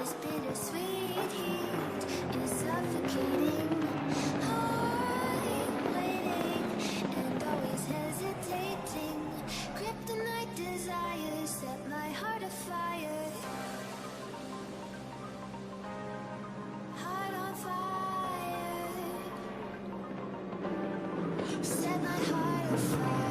This bittersweet heat is suffocating. I'm waiting and always hesitating. Kryptonite desires set my heart afire. Heart on fire. Set my heart afire.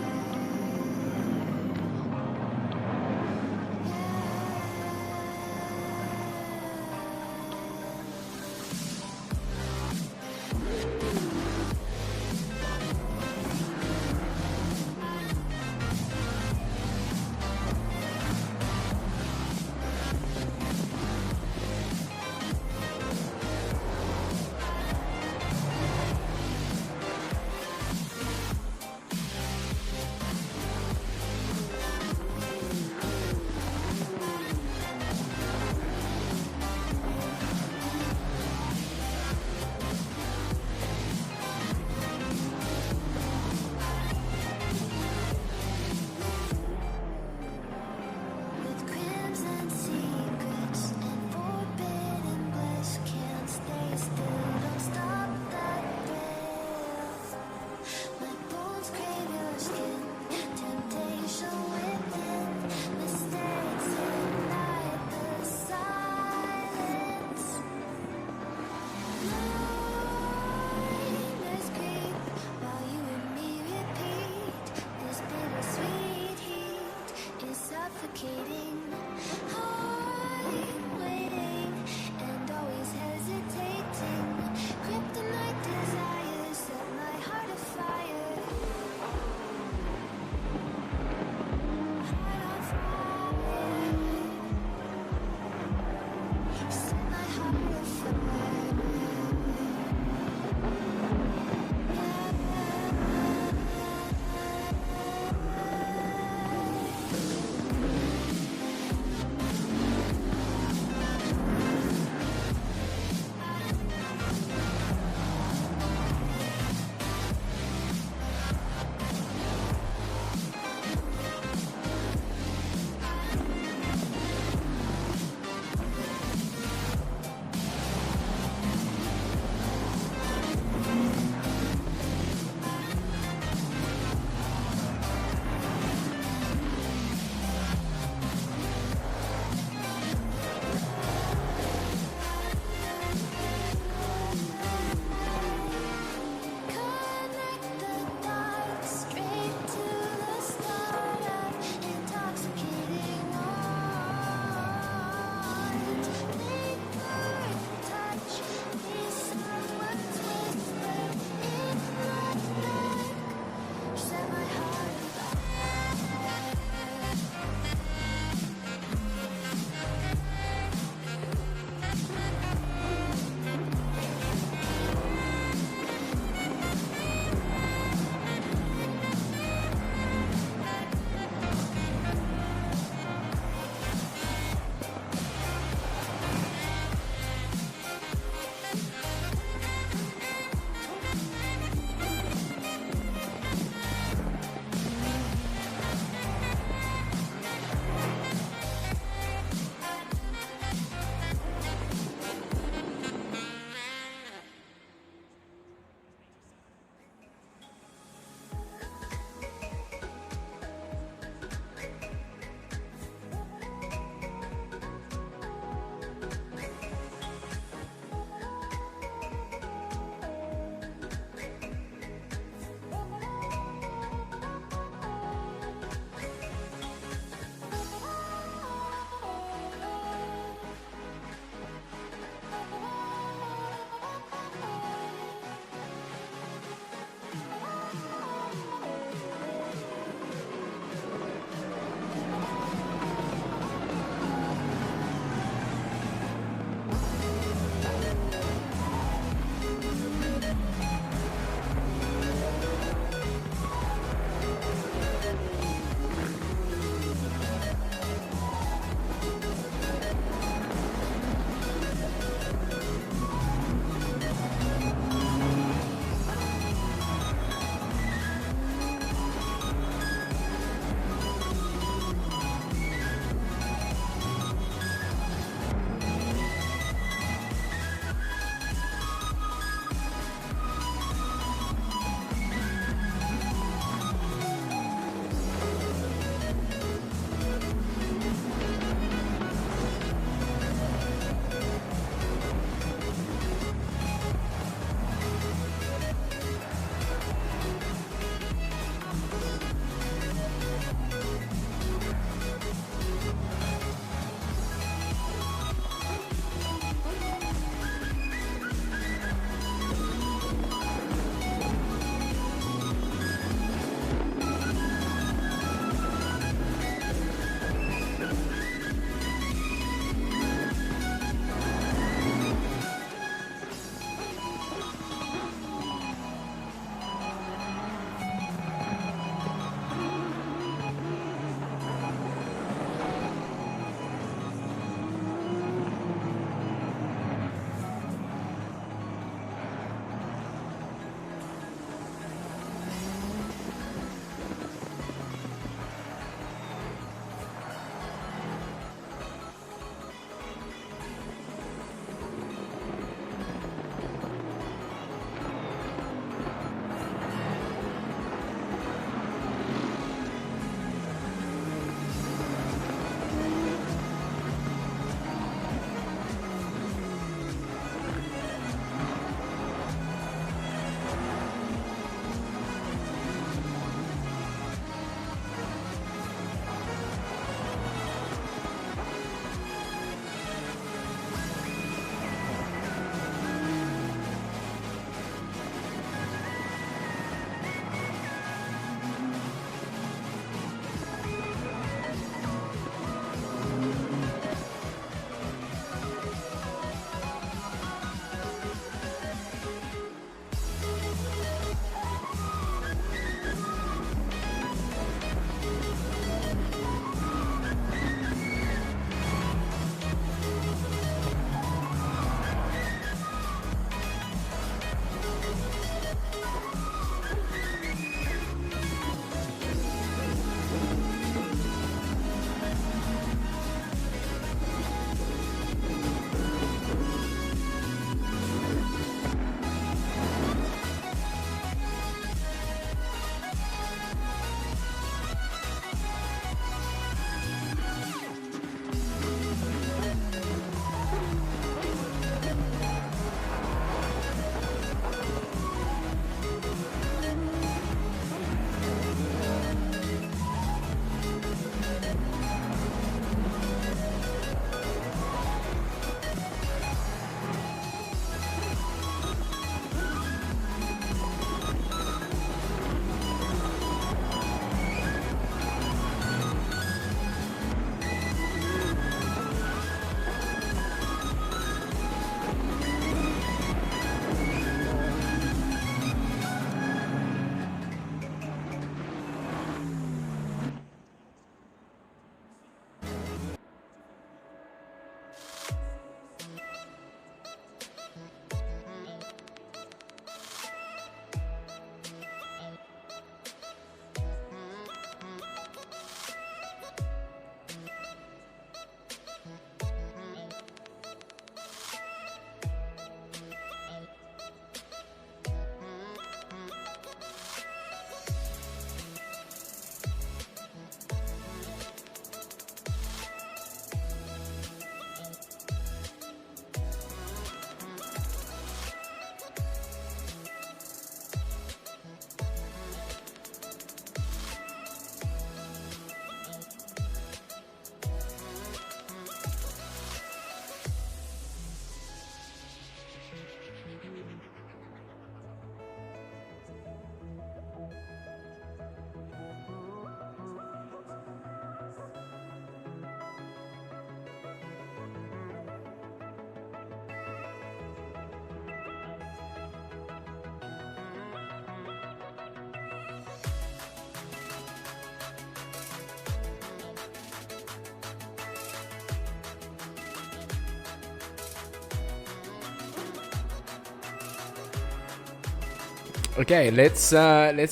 Okay, let's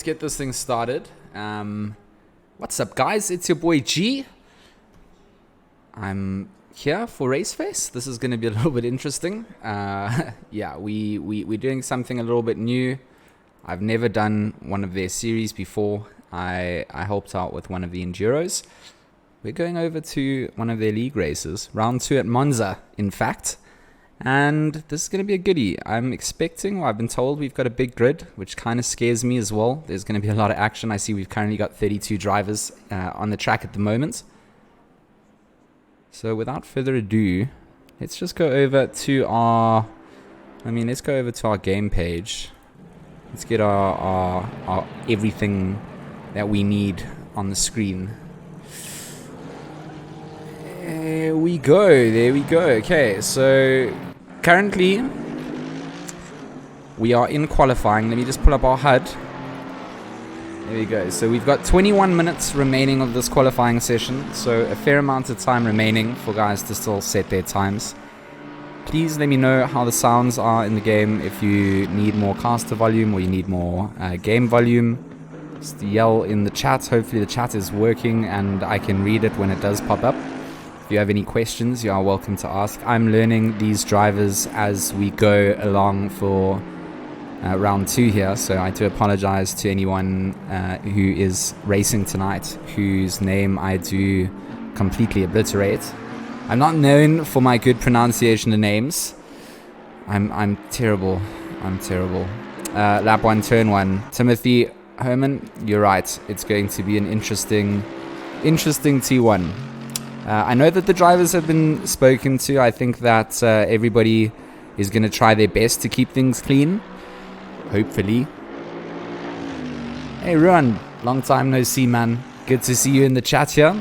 get this thing started. What's up, guys? It's your boy G. I'm here for RaceFace. This is going to be a little bit interesting. Yeah, we're doing something a little bit new. I've never done one of their series before. I helped out with one of the Enduros. We're going over to one of their league races, round 2 at Monza, in fact. And this is going to be a goodie. I'm expecting, I've been told we've got a big grid, which kind of scares me as well. There's going to be a lot of action. I see we've currently got 32 drivers on the track at the moment. So without further ado, let's just go over to our game page. Let's get our everything that we need on the screen. There we go. Okay, so currently we are in qualifying. Let me just pull up our HUD. There we go. So we've got 21 minutes remaining of this qualifying session, so a fair amount of time remaining for guys to still set their times. Please let me know how the sounds are in the game, if you need more caster volume or you need more game volume. Just yell in the chat. Hopefully the chat is working and I can read it when it does pop up. If you have any questions, you are welcome to ask. I'm learning these drivers as we go along for round 2 here, so I do apologize to anyone who is racing tonight, whose name I do completely obliterate. I'm not known for my good pronunciation of names. I'm terrible. Lap 1, turn 1. Timothy Herman, you're right. It's going to be an interesting T1. I know that the drivers have been spoken to. I think that everybody is going to try their best to keep things clean. Hopefully. Hey, Ruan. Long time no see, man. Good to see you in the chat here.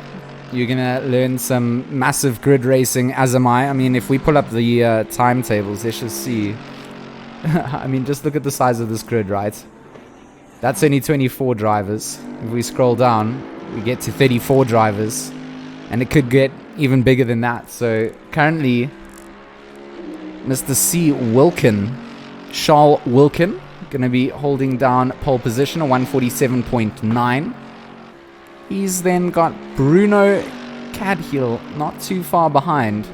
You're going to learn some massive grid racing, as am I. I mean, if we pull up the timetables, let's just see. I mean, just look at the size of this grid, right? That's only 24 drivers. If we scroll down, we get to 34 drivers. And it could get even bigger than that. So currently, Mr. C. Wilkin, Charles Wilkin, going to be holding down pole position at 147.9. He's then got Bruno Cadhill not too far behind.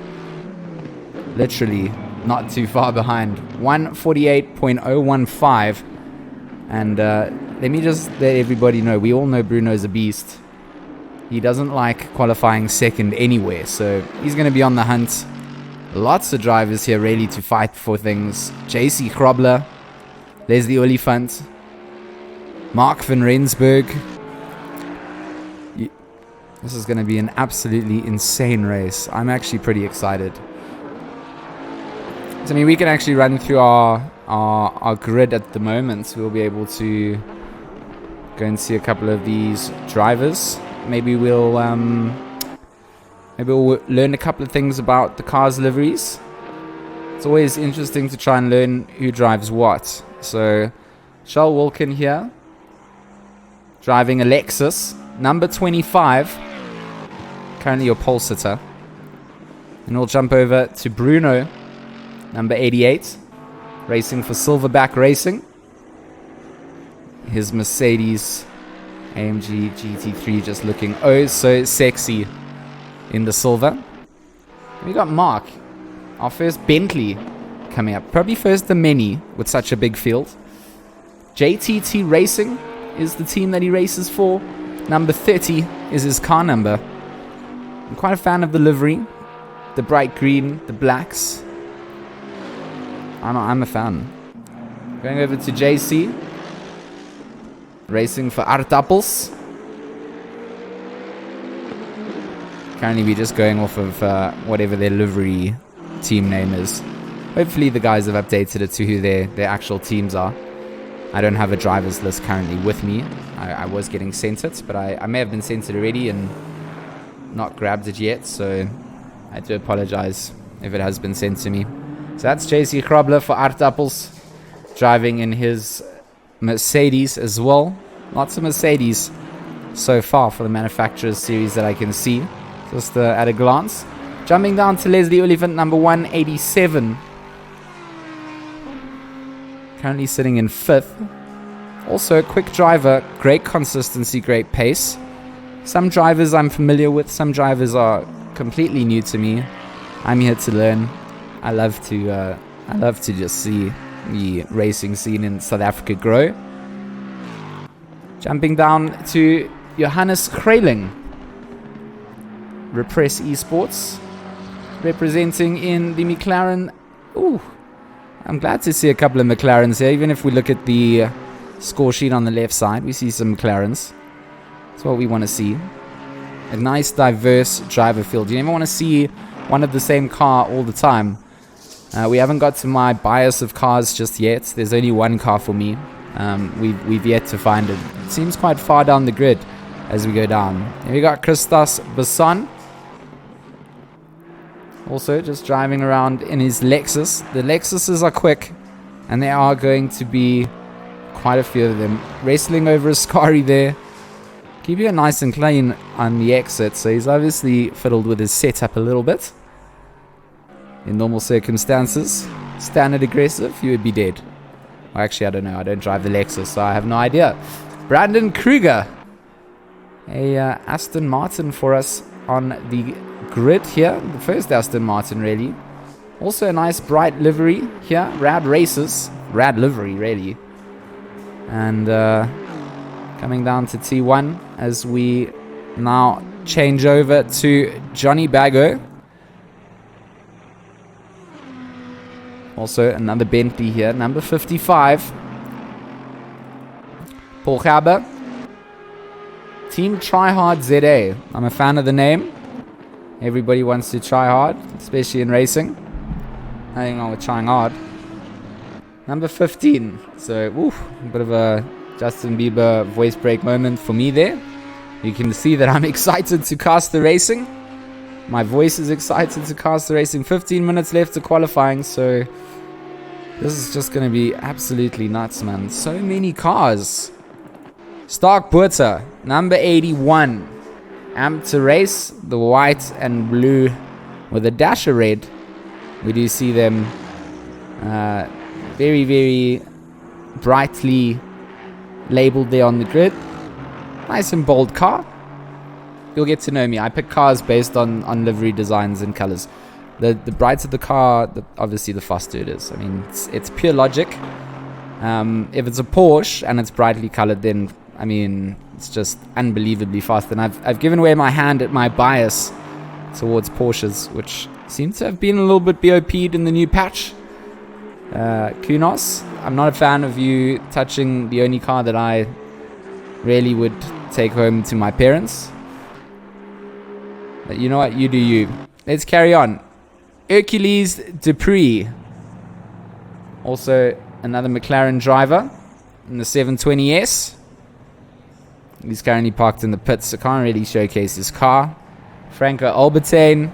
Literally not too far behind. 148.015. And let me just let everybody know, we all know Bruno's a beast. He doesn't like qualifying second anywhere, so he's going to be on the hunt. Lots of drivers here ready to fight for things. JC Krobler, Leslie Oliphant, Mark van Rensburg. This is going to be an absolutely insane race. I'm actually pretty excited. So, I mean, we can actually run through our grid at the moment. We'll be able to go and see a couple of these drivers. Maybe we'll learn a couple of things about the car's liveries. It's always interesting to try and learn who drives what. So, Charles Wilkin here, driving a Lexus, number 25, currently your pole sitter. And we'll jump over to Bruno, number 88, racing for Silverback Racing. His Mercedes AMG GT3 just looking oh so sexy in the silver. We got Mark, our first Bentley coming up. Probably first the Mini with such a big field. GT3 Racing is the team that he races for. Number 30 is his car number. I'm quite a fan of the livery. The bright green, the blacks. I'm a fan. Going over to JC. Racing for Aardappels. Currently we're just going off of whatever their livery team name is. Hopefully the guys have updated it to who their actual teams are. I don't have a driver's list currently with me. I was getting sent it, but I may have been sent it already and not grabbed it yet, so I do apologize if it has been sent to me. So that's JC Krobler for Aardappels, driving in his Mercedes as well. Lots of Mercedes so far for the manufacturers series that I can see, just at a glance. Jumping down to Leslie Oliphant, number 187, currently sitting in 5th. Also, a quick driver, great consistency, great pace. Some drivers I'm familiar with, some drivers are completely new to me. I'm here to learn. I love to just see the racing scene in South Africa grow. Jumping down to Johannes Kraling, Repress Esports, representing in the McLaren. Ooh, I'm glad to see a couple of McLarens here. Even if we look at the score sheet on the left side, we see some McLarens. That's what we want to see. A nice, diverse driver field. You never want to see one of the same car all the time. We haven't got to my bias of cars just yet. There's only one car for me. We've yet to find it. It seems quite far down the grid as we go down. And we got Christos Basson. Also just driving around in his Lexus. The Lexuses are quick, and there are going to be quite a few of them. Wrestling over Ascari there. Keeping it nice and clean on the exit. So he's obviously fiddled with his setup a little bit. In normal circumstances, standard aggressive, you would be dead. Well, actually, I don't know. I don't drive the Lexus, so I have no idea. Brandon Kruger. A Aston Martin for us on the grid here. The first Aston Martin, really. Also a nice bright livery here. Rad Races. Rad livery, really. And coming down to T1 as we now change over to Johnny Bago. Also another Bentley here, number 55. Paul Gaber. Team Tryhard ZA. I'm a fan of the name. Everybody wants to try hard, especially in racing. Nothing wrong with trying hard. Number 15. So, a bit of a Justin Bieber voice break moment for me there. You can see that I'm excited to cast the racing. My voice is excited to cast the racing. 15 minutes left to qualifying, so this is just going to be absolutely nuts, man. So many cars. Stark Buerta, number 81. Amp to race, the white and blue with a dash of red. We do see them very, very brightly labeled there on the grid. Nice and bold car. You'll get to know me. I pick cars based on livery designs and colors. The brighter the car, obviously the faster it is. I mean, it's pure logic. If it's a Porsche and it's brightly colored, then I mean, it's just unbelievably fast. And I've given away my hand at my bias towards Porsches, which seem to have been a little bit BOP'd in the new patch. Kunos, I'm not a fan of you touching the only car that I really would take home to my parents. But you know what? You do you. Let's carry on. Hercules Dupree. Also another McLaren driver in the 720S. He's currently parked in the pits, so can't really showcase his car. Franco Albertine.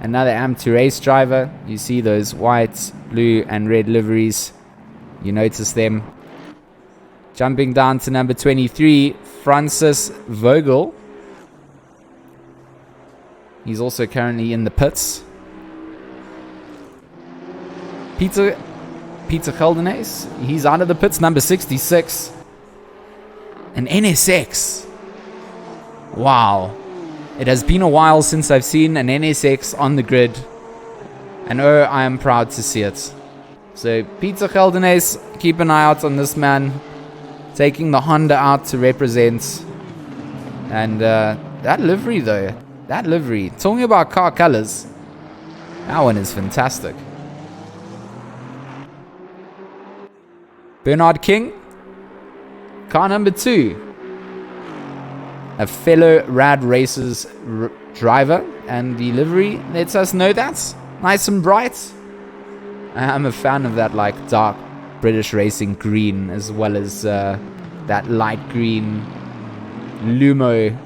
Another AM2 race driver. You see those white, blue and red liveries. You notice them. Jumping down to number 23, Francis Vogel. He's also currently in the pits. Peter Geldenes. He's out of the pits, number 66. An NSX. Wow. It has been a while since I've seen an NSX on the grid. And oh, I am proud to see it. So, Peter Geldenes, keep an eye out on this man. Taking the Honda out to represent. And that livery though. That livery. Talking about car colors. That one is fantastic. Bernard King. Car number 2. A fellow Rad Races driver. And the livery lets us know that. Nice and bright. I'm a fan of that like dark British racing green, as well as that light green Lumo.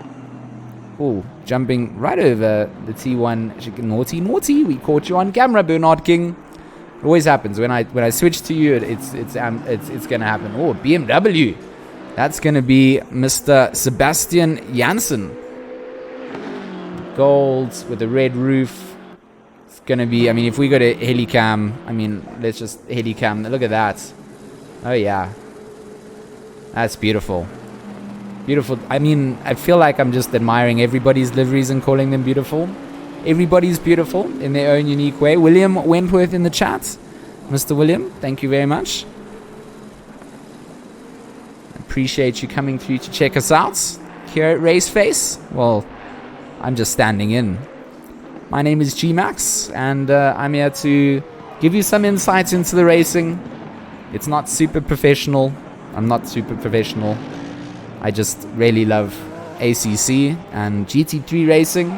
Oh, jumping right over the T1. Naughty. We caught you on camera, Bernard King. It always happens when I switch to you. It's gonna happen. Oh, BMW. That's gonna be Mr. Sebastian Janssen. Gold with a red roof. It's gonna be. I mean, if we go to Helicam, I mean, let's just Helicam. Look at that. Oh yeah. That's beautiful. Beautiful. I mean, I feel like I'm just admiring everybody's liveries and calling them beautiful. Everybody's beautiful in their own unique way. William Wentworth in the chat. Mr. William, thank you very much. Appreciate you coming through to check us out here at RaceFace. Well, I'm just standing in. My name is G-Max, and I'm here to give you some insights into the racing. It's not super professional. I'm not super professional. I just really love ACC and GT3 racing,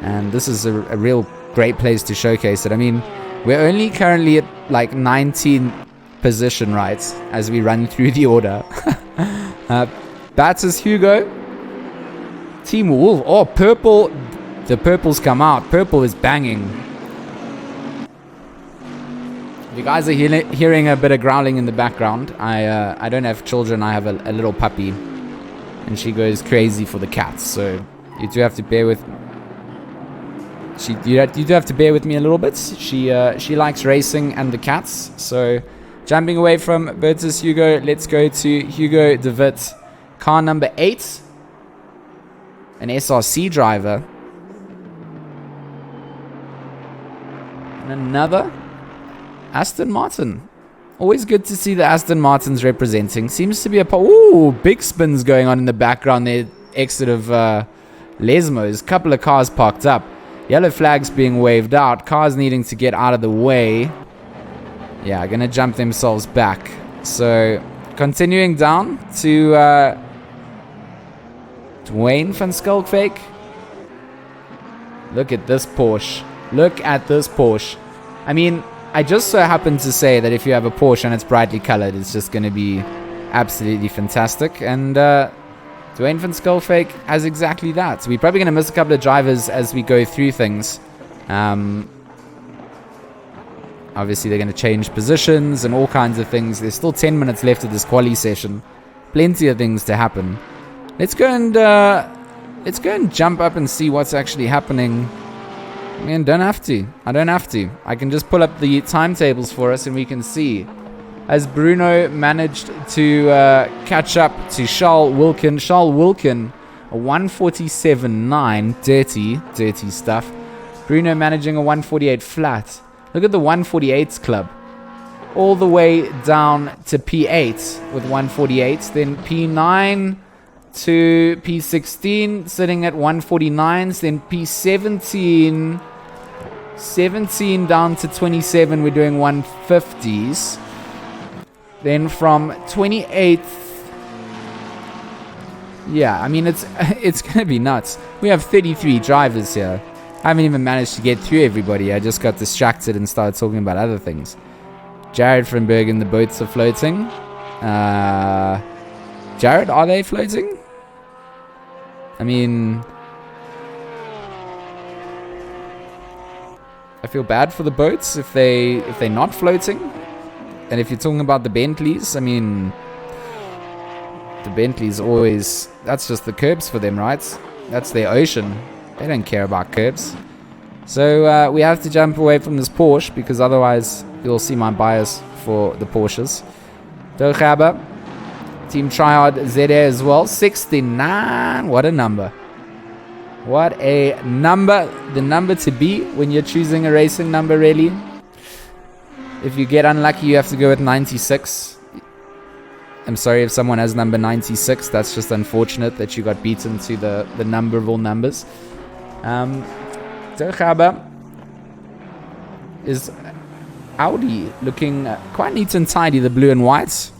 and this is a real great place to showcase it. I mean, we're only currently at like 19th position, right, as we run through the order. Bats is Hugo. Team Wolf. Oh, purple. The purples come out. Purple is banging. You guys are hearing a bit of growling in the background. I don't have children. I have a little puppy, and she goes crazy for the cats. So you do have to bear with. You do have to bear with me a little bit. She likes racing and the cats. So jumping away from Bertus Hugo, let's go to Hugo de Wit, car number 8, an SRC driver, and another Aston Martin. Always good to see the Aston Martins representing. Seems to be ooh, big spins going on in the background there. Exit of Lesmos. Couple of cars parked up. Yellow flags being waved out. Cars needing to get out of the way. Yeah, gonna jump themselves back. So, continuing down to Dwayne van Skulkfake. Look at this Porsche. Look at this Porsche. I mean, I just so happen to say that if you have a Porsche and it's brightly colored, it's just going to be absolutely fantastic. And Dwayne van Skulkfake has exactly that. So we're probably going to miss a couple of drivers as we go through things. Obviously, they're going to change positions and all kinds of things. There's still 10 minutes left of this quali session. Plenty of things to happen. Let's go and jump up and see what's actually happening. I mean, don't have to. I don't have to. I can just pull up the timetables for us and we can see. As Bruno managed to catch up to Charles Wilkin. Charles Wilkin, a 147.9. Dirty stuff. Bruno managing a 148 flat. Look at the 148s club. All the way down to P8 with 148s. Then P9 to P16 sitting at 149s. Then P17... 17 down to 27, we're doing 150s. Then from 28th, yeah, I mean, it's going to be nuts. We have 33 drivers here. I haven't even managed to get through everybody. I just got distracted and started talking about other things. Jared from Bergen, the boats are floating. Jared, are they floating? I mean, I feel bad for the boats if they're not floating. And if you're talking about the Bentleys, I mean, the Bentleys always, that's just the curbs for them, right? That's their ocean. They don't care about curbs. So we have to jump away from this Porsche because otherwise you'll see my bias for the Porsches. Dogaber, Team Triad ZA as well, 69. What a number. What a number. The number to be when you're choosing a racing number, really. If you get unlucky, you have to go with 96. I'm sorry if someone has number 96. That's just unfortunate that you got beaten to the number of all numbers. Tergaba is Audi looking quite neat and tidy, the blue and whites.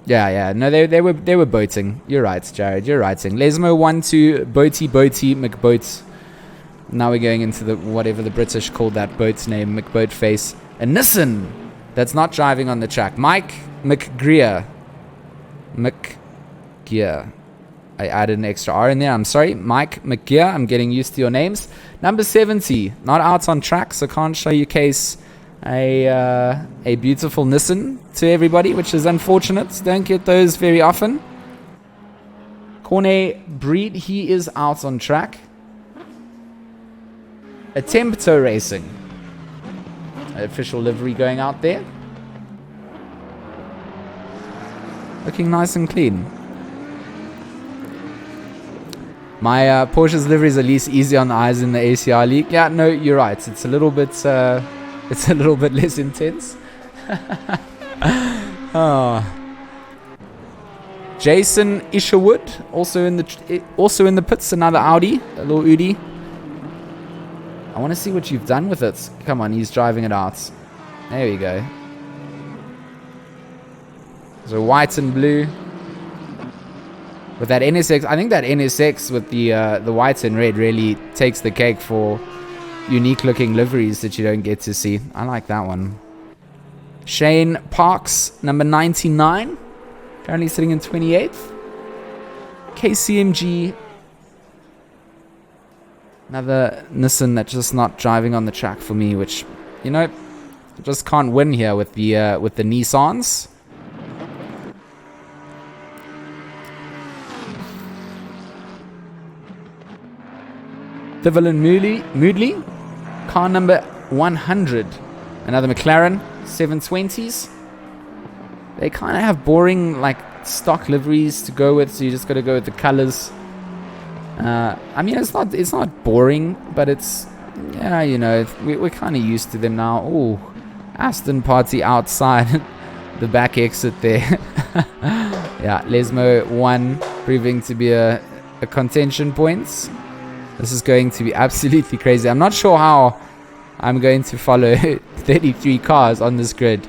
Yeah. No, they were boating. You're right, Jared. You're writing. Lesmo 1-2, Boaty, McBoat. Now we're going into the whatever the British called that boat's name, McBoatface. A Nissan that's not driving on the track. Mike McGreer. McGear. I added an extra R in there. I'm sorry. Mike McGear. I'm getting used to your names. Number 70. Not out on track, so can't show you case a beautiful Nissan to everybody, which is unfortunate. Don't get those very often. Corne Breed, he is out on track. Attempto Racing. Official livery going out there. looking nice and clean. My Porsche's livery is at least easy on the eyes in the ACR League. Yeah, no, you're right. It's a little bit less intense. Oh. Jason Isherwood, also in the pits, another Audi, a little Udi. I want to see what you've done with it. Come on, he's driving it out. There we go. So white and blue. With that NSX, I think that NSX with the white and red really takes the cake for unique looking liveries that you don't get to see. I like that one. Shane Parks, number 99. Currently sitting in 28th. KCMG. Another Nissan that's just not driving on the track for me, which, you know, just can't win here with the Nissans. Evelyn Moodley, car number 100. Another McLaren, 720s. They kind of have boring, like, stock liveries to go with, so you just got to go with the colors. I mean, it's not boring, but it's, yeah, you know, we're kind of used to them now. Oh, Aston party outside the back exit there. Yeah, Lesmo 1 proving to be a contention point. This is going to be absolutely crazy. I'm not sure how I'm going to follow 33 cars on this grid.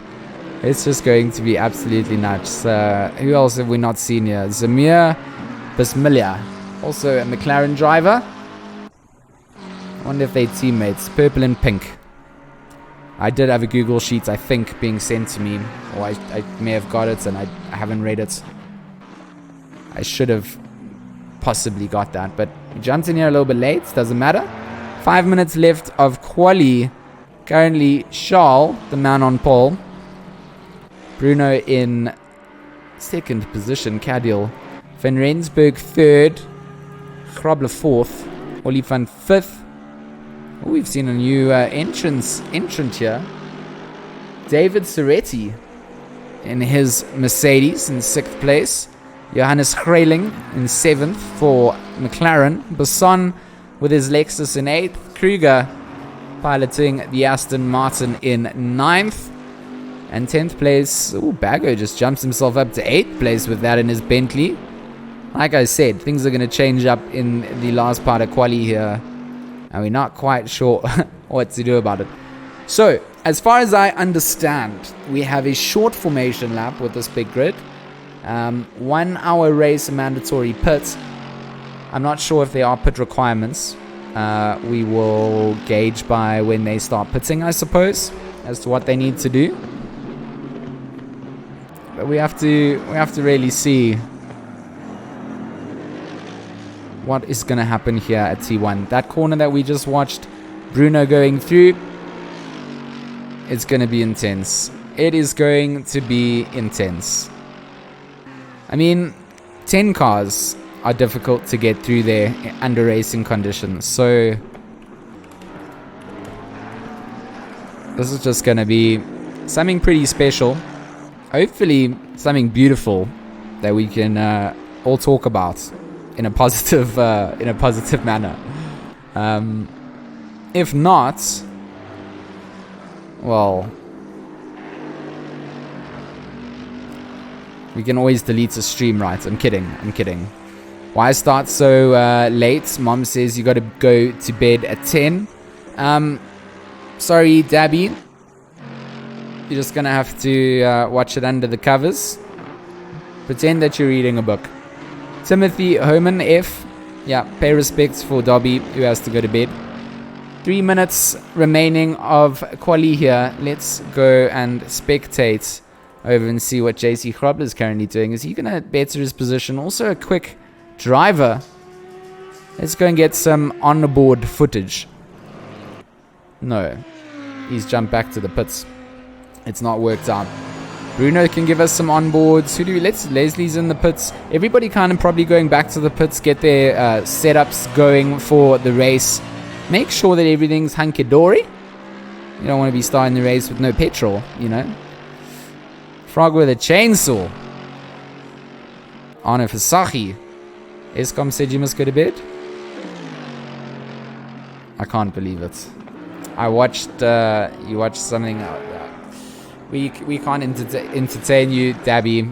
It's just going to be absolutely nuts. Who else have we not seen here? Zamir Bismillah, also a McLaren driver. I wonder if they're teammates. Purple and pink. I did have a Google Sheet, I think, being sent to me. Or I may have got it and I haven't read it. I should have possibly got that, but he jumped in here a little bit late. Doesn't matter. 5 minutes left of quali. Currently Charles, the man on pole. Bruno in second position. Cadiel. Van Rensburg third. Grobler fourth. Olifant fifth. Oh, we've seen a new entrant here. David Soretti in his Mercedes in sixth place. Johannes Grayling in 7th for McLaren. Basson with his Lexus in 8th. Kruger piloting the Aston Martin in 9th. And 10th place, Bago just jumps himself up to 8th place with that in his Bentley. Like I said, things are going to change up in the last part of quali here. And we're not quite sure what to do about it. So, as far as I understand, we have a short formation lap with this big grid. 1 hour race mandatory pit. I'm not sure if there are pit requirements. We will gauge by when they start pitting, I suppose, as to what they need to do. But we have to really see what is going to happen here at T1. That corner that we just watched Bruno going through, it's going to be intense. It is going to be intense. I mean, 10 cars are difficult to get through there under racing conditions. So this is just going to be something pretty special. Hopefully something beautiful that we can all talk about in a positive manner. If not, well, we can always delete a stream, right? I'm kidding. Why start so late? Mom says you got to go to bed at 10. Sorry, Dabby. You're just going to have to watch it under the covers. Pretend that you're reading a book. Timothy Homan F. Yeah, pay respects for Dobby, who has to go to bed. 3 minutes remaining of quali here. Let's go and spectate over and see what JC Grobler is currently doing. Is he going to better his position? Also a quick driver. Let's go and get some on-board footage. No. He's jumped back to the pits. It's not worked out. Bruno can give us some onboards. Who do we? Leslie's in the pits. Everybody kind of probably going back to the pits, get their setups going for the race. Make sure that everything's hunky-dory. You don't want to be starting the race with no petrol, you know. Frog with a chainsaw. Arno Fasachi. Escom said you must go to bed. I can't believe it. I watched, you watched something. We can't entertain you, Dabby.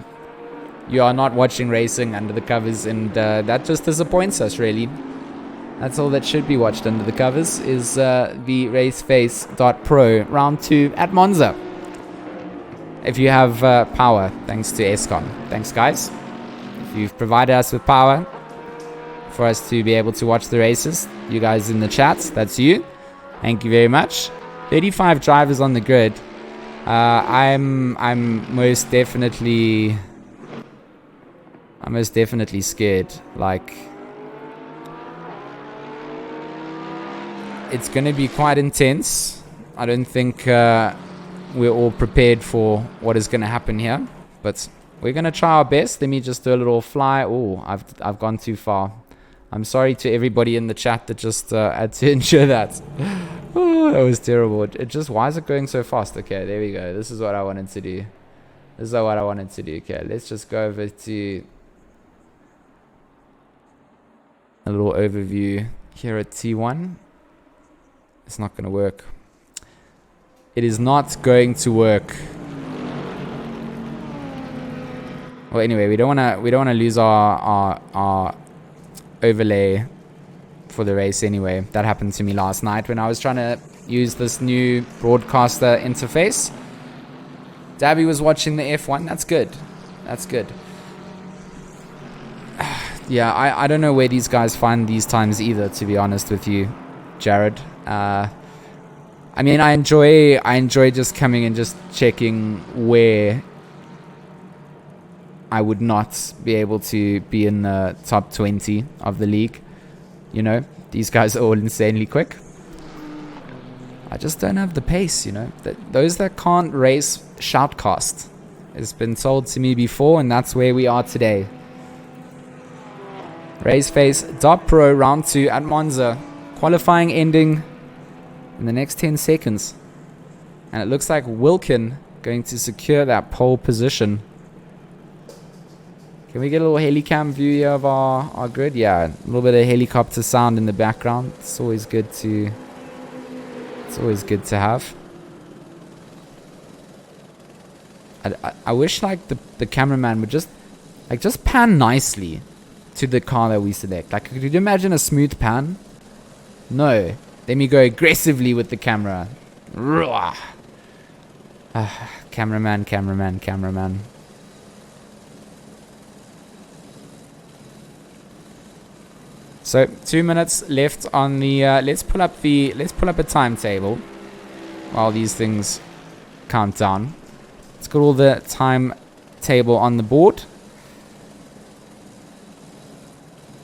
You are not watching racing under the covers, and that just disappoints us, really. That's all that should be watched under the covers is the RaceFace.Pro round 2 at Monza. If you have power, thanks to Escom. Thanks, guys. If you've provided us with power for us to be able to watch the races, you guys in the chat, that's you. Thank you very much. 35 drivers on the grid. I'm most definitely scared. Like, it's gonna be quite intense. I don't think we're all prepared for what is gonna happen here, but we're gonna try our best. Let me just do a little fly. Oh, I've gone too far. I'm sorry to everybody in the chat that just had to ensure that. Oh, that was terrible. It just, why is it going so fast? Okay, there we go. This is what I wanted to do. Okay, let's just go over to a little overview here at T1. It's not going to work. It is not going to work. Well, anyway, we don't want to lose our overlay for the race anyway. That happened to me last night when I was trying to use this new broadcaster interface. Dabby was watching the F1. That's good. Yeah, I don't know where these guys find these times either, to be honest with you, Jared. I mean, I enjoy just coming and just checking where I would not be able to be in the top 20 of the league. You know, these guys are all insanely quick. I just don't have the pace, you know. Those that can't race shoutcast. It's been told to me before, and that's where we are today. RaceFace.Pro round 2 at Monza. Qualifying ending in the next 10 seconds. And it looks like Wilkin going to secure that pole position. Can we get a little helicam view here of our grid? Yeah, a little bit of helicopter sound in the background. It's always good to have. I wish like the cameraman would just pan nicely to the car that we select. Like, could you imagine a smooth pan? No. Let me go aggressively with the camera. Cameraman. So 2 minutes left on the. Let's pull up a timetable while these things count down. Let's get all the timetable on the board.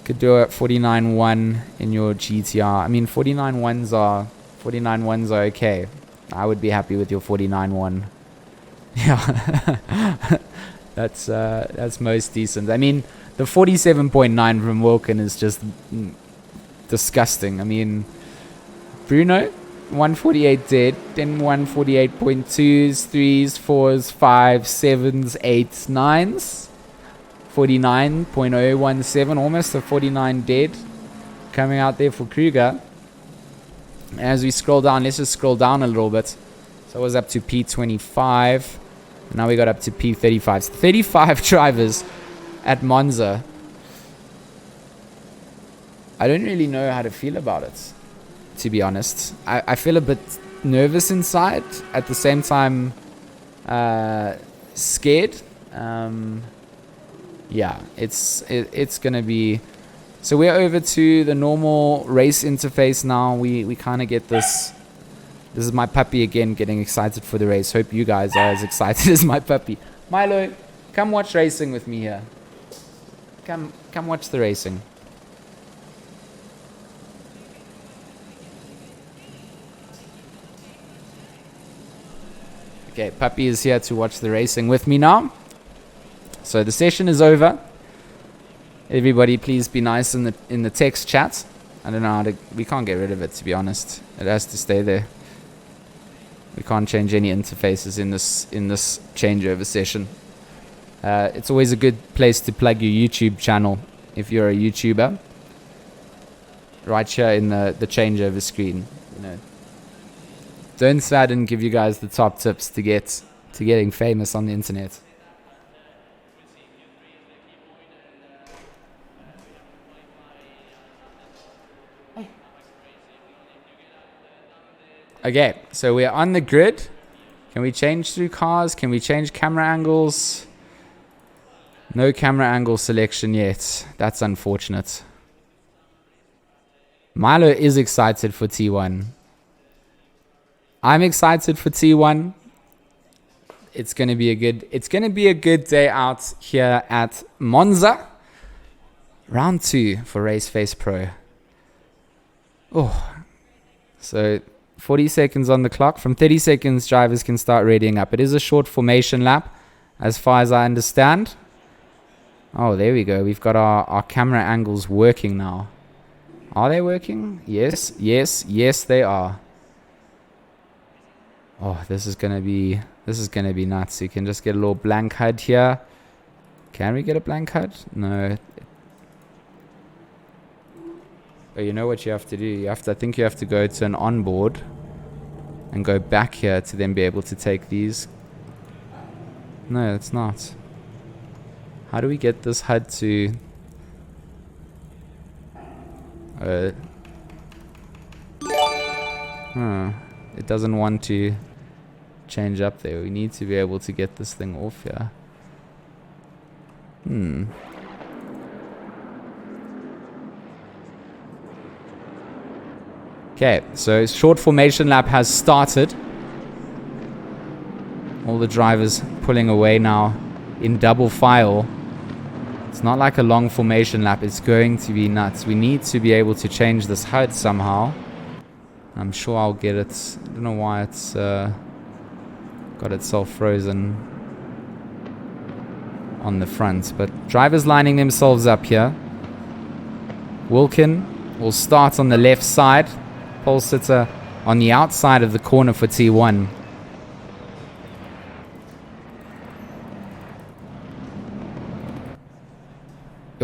Could do a 49.1 in your GTR. I mean, 49.1s are okay. I would be happy with your 49.1. Yeah, that's most decent. I mean, the 47.9 from Wilkin is just disgusting. I mean, Bruno, 148 dead, then 148.2s, 3s, 4s, 5s, 7s, 8s, 9s. 49.017, almost a 49 dead coming out there for Kruger. As we scroll down, let's just scroll down a little bit. So it was up to P25. Now we got up to P35. So 35 drivers at Monza. I don't really know how to feel about it, to be honest. I feel a bit nervous inside. At the same time, scared. Yeah, it's gonna be. So we're over to the normal race interface now. We kind of get this. This is my puppy again, getting excited for the race. Hope you guys are as excited as my puppy. Milo, come watch racing with me here. Come watch the racing. Okay, puppy is here to watch the racing with me now. So the session is over. Everybody, please be nice in the text chat. I don't know how to. We can't get rid of it, to be honest. It has to stay there. We can't change any interfaces in this changeover session. It's always a good place to plug your YouTube channel if you're a YouTuber. Right here in the changeover screen. You know, don't say I didn't give you guys the top tips to getting famous on the internet. Okay, so we're on the grid. Can we change through cars? Can we change camera angles? No camera angle selection yet. That's unfortunate. Milo is excited for T1. I'm excited for T1. It's gonna be a good day out here at Monza. Round 2 for RaceFace.Pro. Oh, so 40 seconds on the clock. From 30 seconds, drivers can start readying up. It is a short formation lap, as far as I understand. Oh, there we go. We've got our camera angles working now. Are they working? Yes, yes, yes, they are. Oh, this is gonna be nuts. You can just get a little blank HUD here. Can we get a blank HUD? No. But you know what you have to do? I think you have to go to an onboard and go back here to then be able to take these. No, it's not. How do we get this HUD to... it doesn't want to change up there. We need to be able to get this thing off here. Okay, so short formation lap has started. All the drivers pulling away now in double file. It's not like a long formation lap. It's going to be nuts. We need to be able to change this HUD somehow. I'm sure I'll get it. I don't know why it's got itself frozen on the front. But drivers lining themselves up here. Wilkin will start on the left side. Pole sitter on the outside of the corner for T1.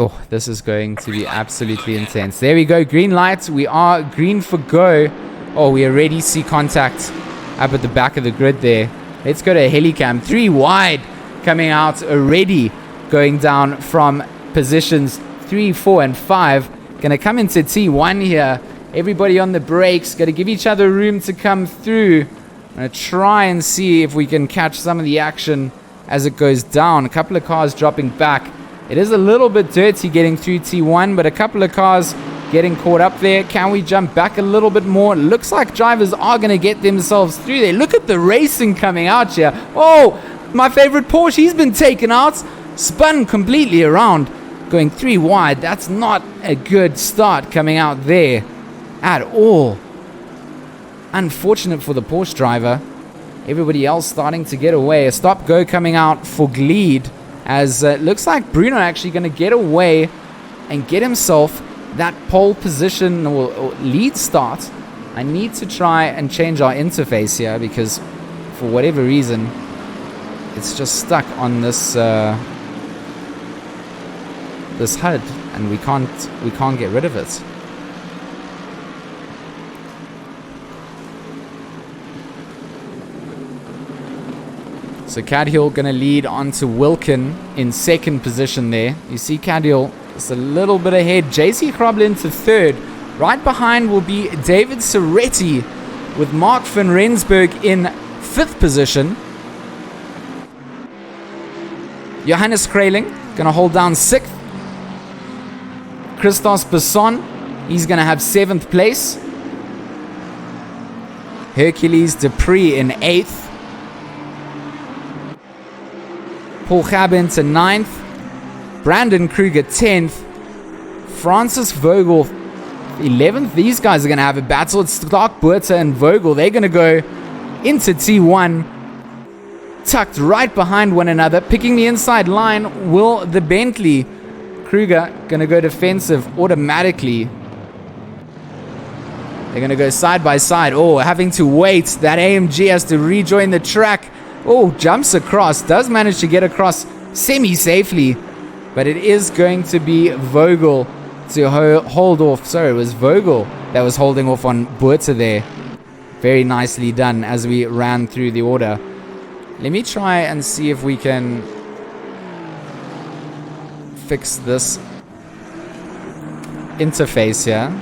Oh, this is going to be absolutely intense. There we go. Green light. We are green for go. Oh, we already see contact up at the back of the grid there. Let's go to Helicam. 3 wide coming out already. Going down from positions 3, 4, and 5. Going to come into T1 here. Everybody on the brakes. Got to give each other room to come through. I'm going to try and see if we can catch some of the action as it goes down. A couple of cars dropping back. It is a little bit dirty getting through T1, but a couple of cars getting caught up there. Can we jump back a little bit more? Looks like drivers are going to get themselves through there. Look at the racing coming out here. Oh, my favorite Porsche, he's been taken out. Spun completely around. Going 3 wide. That's not a good start coming out there at all. Unfortunate for the Porsche driver. Everybody else starting to get away. A stop-go coming out for Gleed. As it looks like Bruno actually going to get away and get himself that pole position or lead start. I need to try and change our interface here because for whatever reason it's just stuck on this this HUD and we can't get rid of it. So Cadhill going to lead onto Wilkin in second position there. You see Cadhill just a little bit ahead. JC Kroblin to third. Right behind will be David Soretti with Mark van Rensburg in fifth position. Johannes Kraling going to hold down sixth. Christos Besson, he's going to have seventh place. Hercules Dupree in eighth. Paul Gabin to 9th. Brandon Kruger 10th. Francis Vogel 11th. These guys are going to have a battle. It's Stark, Buerta, and Vogel. They're going to go into T1. Tucked right behind one another. Picking the inside line will the Bentley. Kruger going to go defensive automatically. They're going to go side by side. Oh, having to wait. That AMG has to rejoin the track. Oh, jumps across. Does manage to get across semi-safely. But it is going to be Vogel to hold off. Sorry, it was Vogel that was holding off on Buerta there. Very nicely done as we ran through the order. Let me try and see if we can fix this interface here.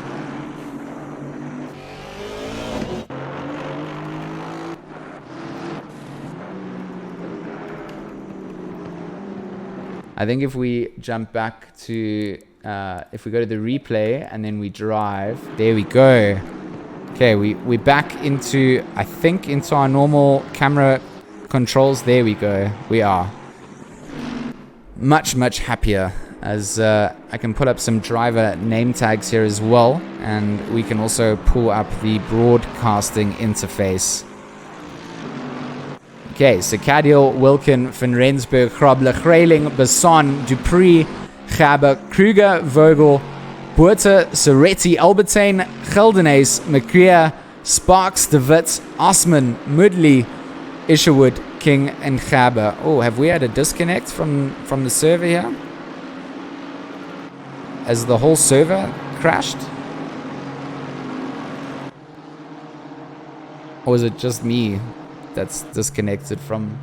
I think if we jump back to, if we go to the replay and then we drive, there we go. Okay, we're back into, I think, into our normal camera controls. There we go. We are much happier as I can put up some driver name tags here as well. And we can also pull up the broadcasting interface. Okay, so Cadiel, Wilkin, Van Rensburg, Grobler, Grayling, Besson, Dupree, Gaber, Kruger, Vogel, Buerta, Soretti, Albertine, Geldenays, McCrea, Sparks, De Wit, Osman, Mudley, Isherwood, King, and Gaber. Oh, have we had a disconnect from the server here? Has the whole server crashed? Or is it just me that's disconnected from?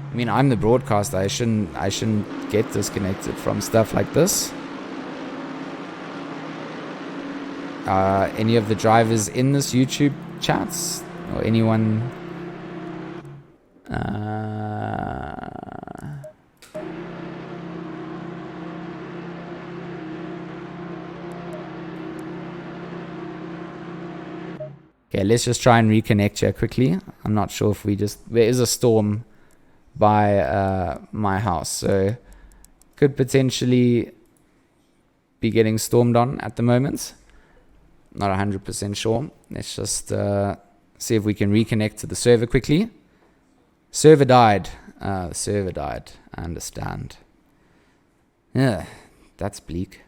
I mean, I'm the broadcaster. I shouldn't get disconnected from stuff like this. Any of the drivers in this YouTube chats or anyone? Okay, let's just try and reconnect here quickly. I'm not sure if there is a storm by my house, so could potentially be getting stormed on at the moment. Not 100% sure. Let's just see if we can reconnect to the server quickly. Server died. Server died. I understand. Yeah, that's bleak.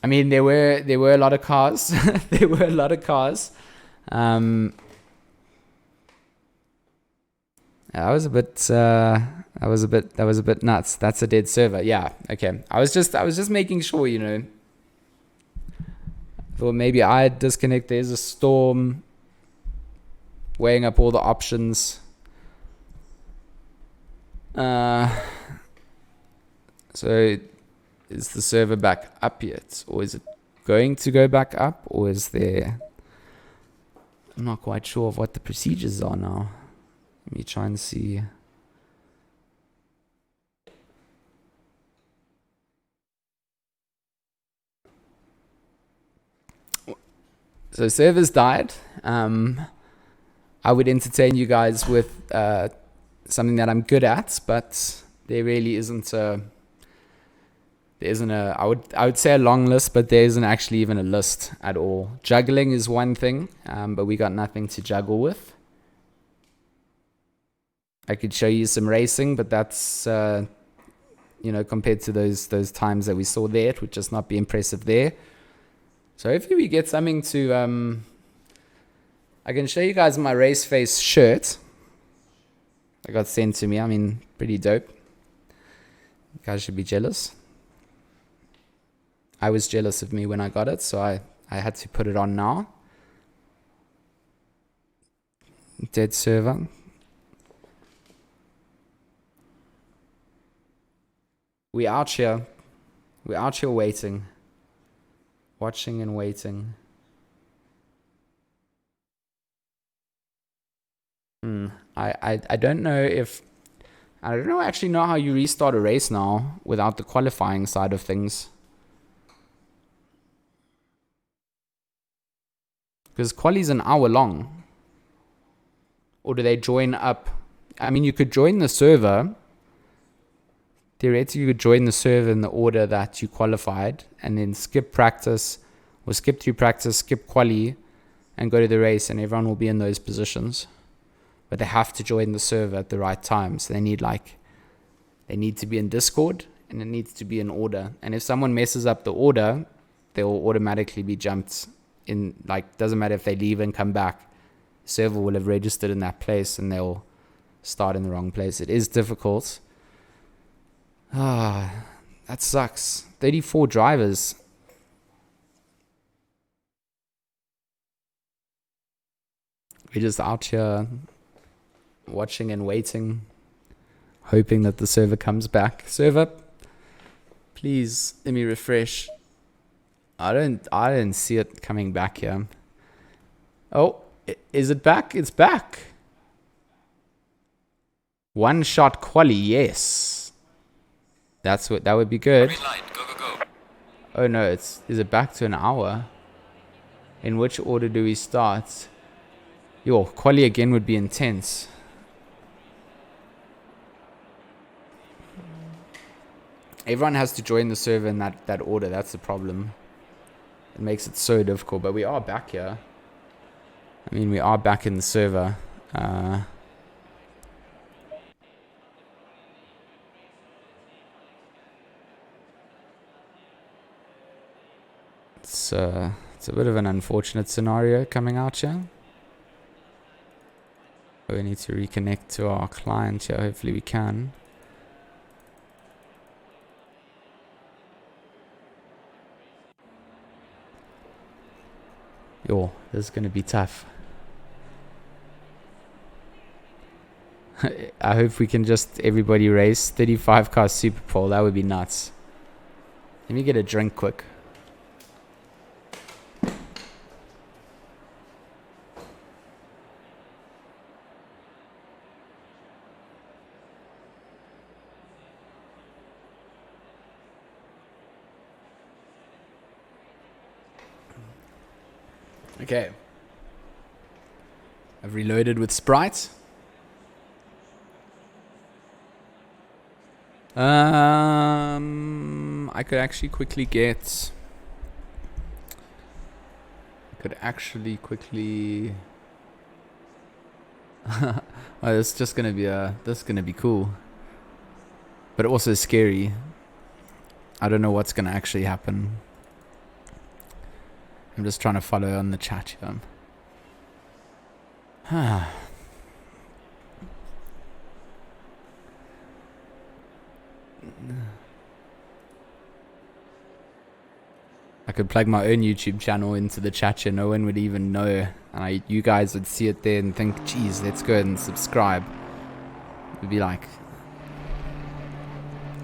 I mean, there were a lot of cars. There were a lot of cars. I was a bit nuts. That's a dead server. Yeah. Okay. I was just making sure, you know. Thought maybe I'd disconnect. There's a storm. Weighing up all the options. So is the server back up yet? Or is it going to go back up? Or is there... I'm not quite sure of what the procedures are now. Let me try and see. So servers died. I would entertain you guys with something that I'm good at, but there really isn't a... There isn't a... I would say a long list, but there isn't actually even a list at all. Juggling is one thing, but we got nothing to juggle with. I could show you some racing, but that's, you know, compared to those times that we saw there, it would just not be impressive there. So hopefully we get something to... I can show you guys my RaceFace shirt. I got sent to me. I mean, pretty dope. You guys should be jealous. I was jealous of me when I got it, so I had to put it on now. Dead server. We out here. We're out here waiting. Watching and waiting. I don't know if... I don't actually know how you restart a race now without the qualifying side of things. Because quali's an hour long. Or do they join up? I mean, you could join the server. Theoretically, you could join the server in the order that you qualified and then skip practice or skip through practice, skip quali, and go to the race, and everyone will be in those positions. But they have to join the server at the right time. So they need to be in Discord, and it needs to be in order. And if someone messes up the order, they will automatically be jumped in. Like, doesn't matter if they leave and come back. The server will have registered in that place, and they'll start in the wrong place. It is difficult. Ah, that sucks. 34 drivers. We're just out here watching and waiting, hoping that the server comes back. Server, please let me refresh. I didn't see it coming back here. Oh, is it back? It's back. One shot quali, yes. That would be good. Green light, go, go, go. Oh no, is it back to an hour? In which order do we start? Yo, quali again would be intense. Everyone has to join the server in that order. That's the problem. It makes it so difficult, but we are back here. I mean, we are back in the server. It's a bit of an unfortunate scenario coming out here. We need to reconnect to our client here. Hopefully we can. Yo, this is going to be tough. I hope we can just everybody race 35 car Super Bowl. That would be nuts. Let me get a drink quick. Okay. I've reloaded with Sprite. I could actually quickly get. Oh, this is just gonna be this is gonna be cool, but also scary. I don't know what's gonna actually happen. I'm just trying to follow on the chat here. I could plug my own YouTube channel into the chat here. No one would even know. And you guys would see it there and think, geez, let's go and subscribe. It would be like,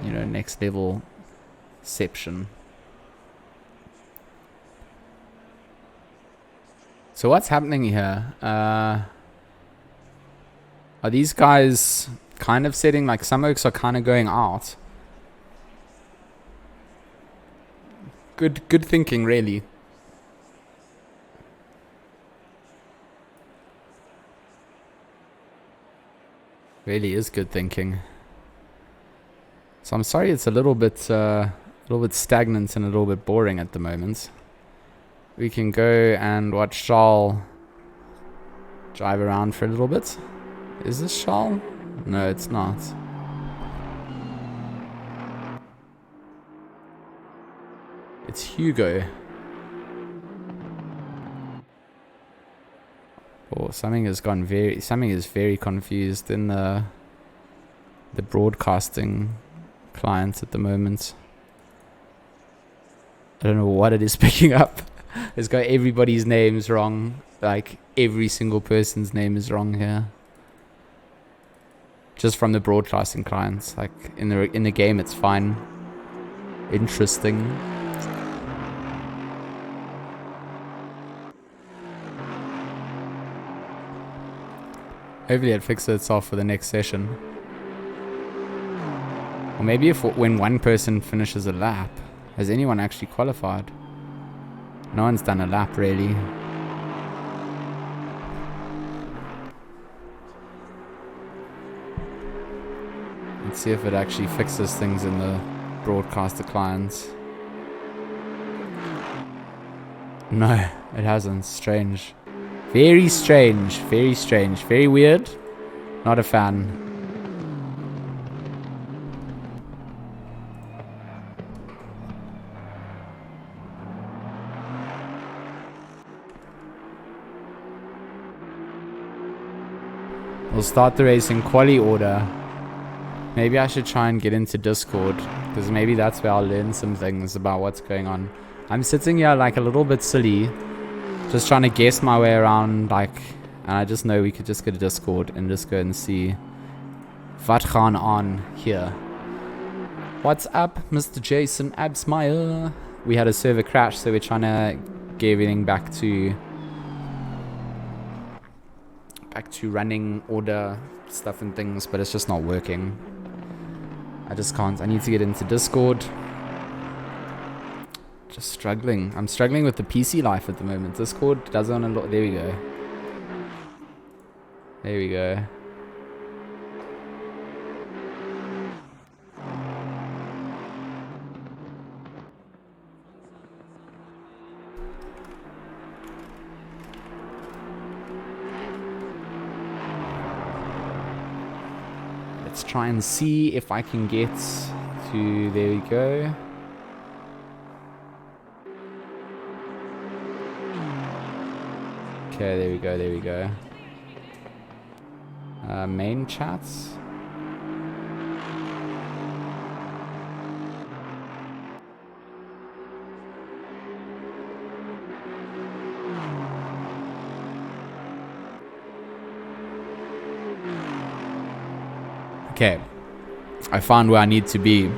you know, next level exception. So what's happening here? Are these guys kind of setting, like some oaks are kind of going out? Good thinking, really. Really is good thinking. So I'm sorry it's a little bit stagnant and a little bit boring at the moment. We can go and watch Charles drive around for a little bit. Is this Charles? No, it's not. It's Hugo. Oh, something is very confused in the broadcasting client at the moment. I don't know what it is picking up. It's got everybody's names wrong. Like every single person's name is wrong here. Just from the broadcasting clients. Like in the game it's fine. Interesting. Hopefully it fixes itself for the next session. Or maybe when one person finishes a lap. Has anyone actually qualified? No one's done a lap, really. Let's see if it actually fixes things in the broadcaster clients. No, it hasn't. Strange. Very strange. Very strange. Very weird. Not a fan. We'll start the race in quali order. Maybe I should try and get into Discord, because maybe that's where I'll learn some things about what's going on. I'm sitting here like a little bit silly, just trying to guess my way around, like, and I just know we could just go to Discord and just go and see wat gaan on here. What's up, Mr. Jason Absmeyer? We had a server crash, so we're trying to get everything back to running order stuff and things, but it's just not working. I just can't. I need to get into Discord. Just struggling. I'm struggling with the PC life at the moment. Discord doesn't unlock. There we go. There we go. Let's try and see if I can get to... There we go. Okay, there we go, there we go. Main chats. Okay, I found where I need to be.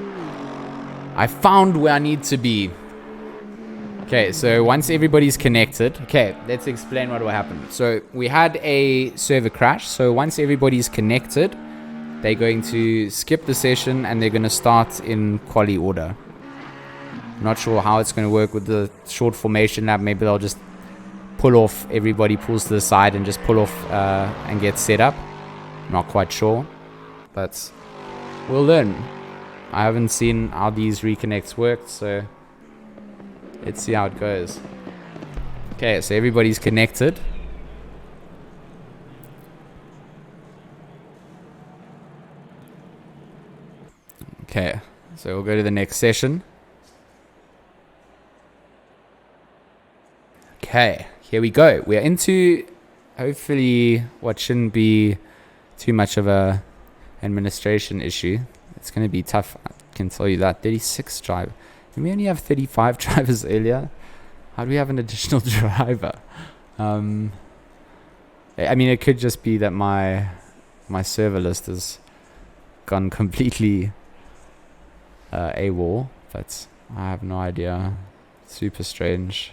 Okay, so once everybody's connected, okay, let's explain what will happen. So we had a server crash. So once everybody's connected, they're going to skip the session and they're going to start in quali order. Not sure how it's going to work with the short formation lab. Maybe they'll just pull off, everybody pulls to the side and just pull off and get set up. Not quite sure. But we'll learn. I haven't seen how these reconnects worked, so let's see how it goes. Okay, so everybody's connected. Okay, so we'll go to the next session. Okay, here we go. We're into, hopefully, what shouldn't be too much of a administration issue. It's going to be tough, I can tell you that. 36 drive. Did we only have 35 drivers earlier? How do we have an additional driver? I mean, it could just be that my server list has gone completely AWOL, but I have no idea. Super strange.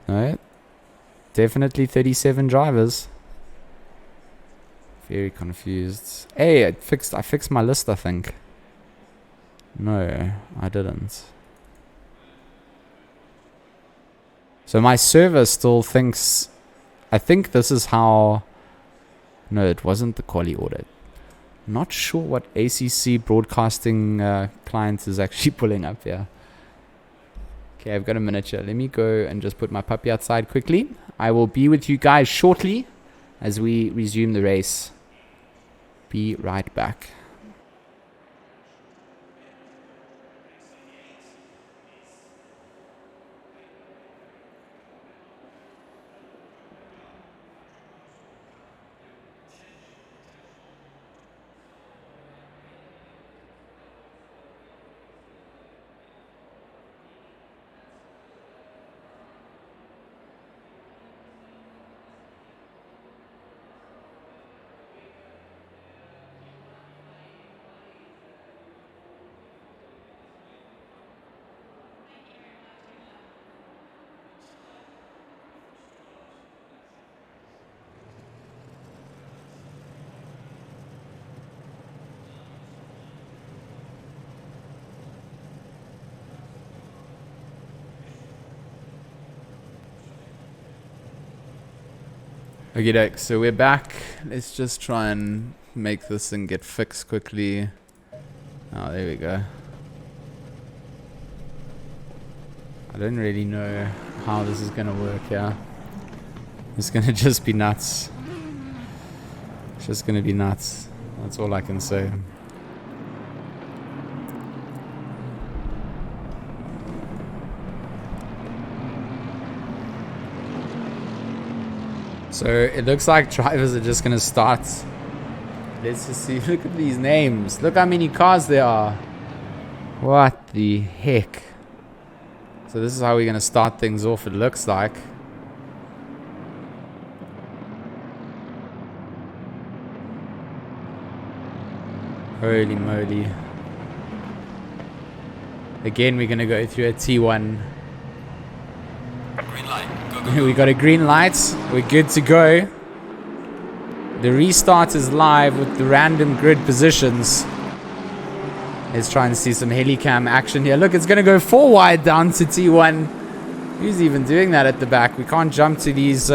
No, definitely 37 drivers. Very confused. Hey, I fixed my list, I think. No, I didn't. So my server still thinks... I think this is how... No, it wasn't the quali audit. Not sure what ACC broadcasting client is actually pulling up here. Okay, I've got a minute here. Let me go and just put my puppy outside quickly. I will be with you guys shortly as we resume the race. Be right back. Okay, so we're back. Let's just try and make this thing get fixed quickly. Oh, there we go. I don't really know how this is gonna work here. It's gonna just be nuts. It's just gonna be nuts. That's all I can say. So it looks like drivers are just going to start. Let's just see. Look at these names. Look how many cars there are. What the heck? So this is how we're going to start things off, it looks like. Holy moly. Again, we're going to go through a T1. Green light. Go, go, go. We got a green light. We're good to go. The restart is live with the random grid positions. Let's try and see some helicam action here. Look, it's going to go 4 wide down to T1. Who's even doing that at the back? We can't jump to these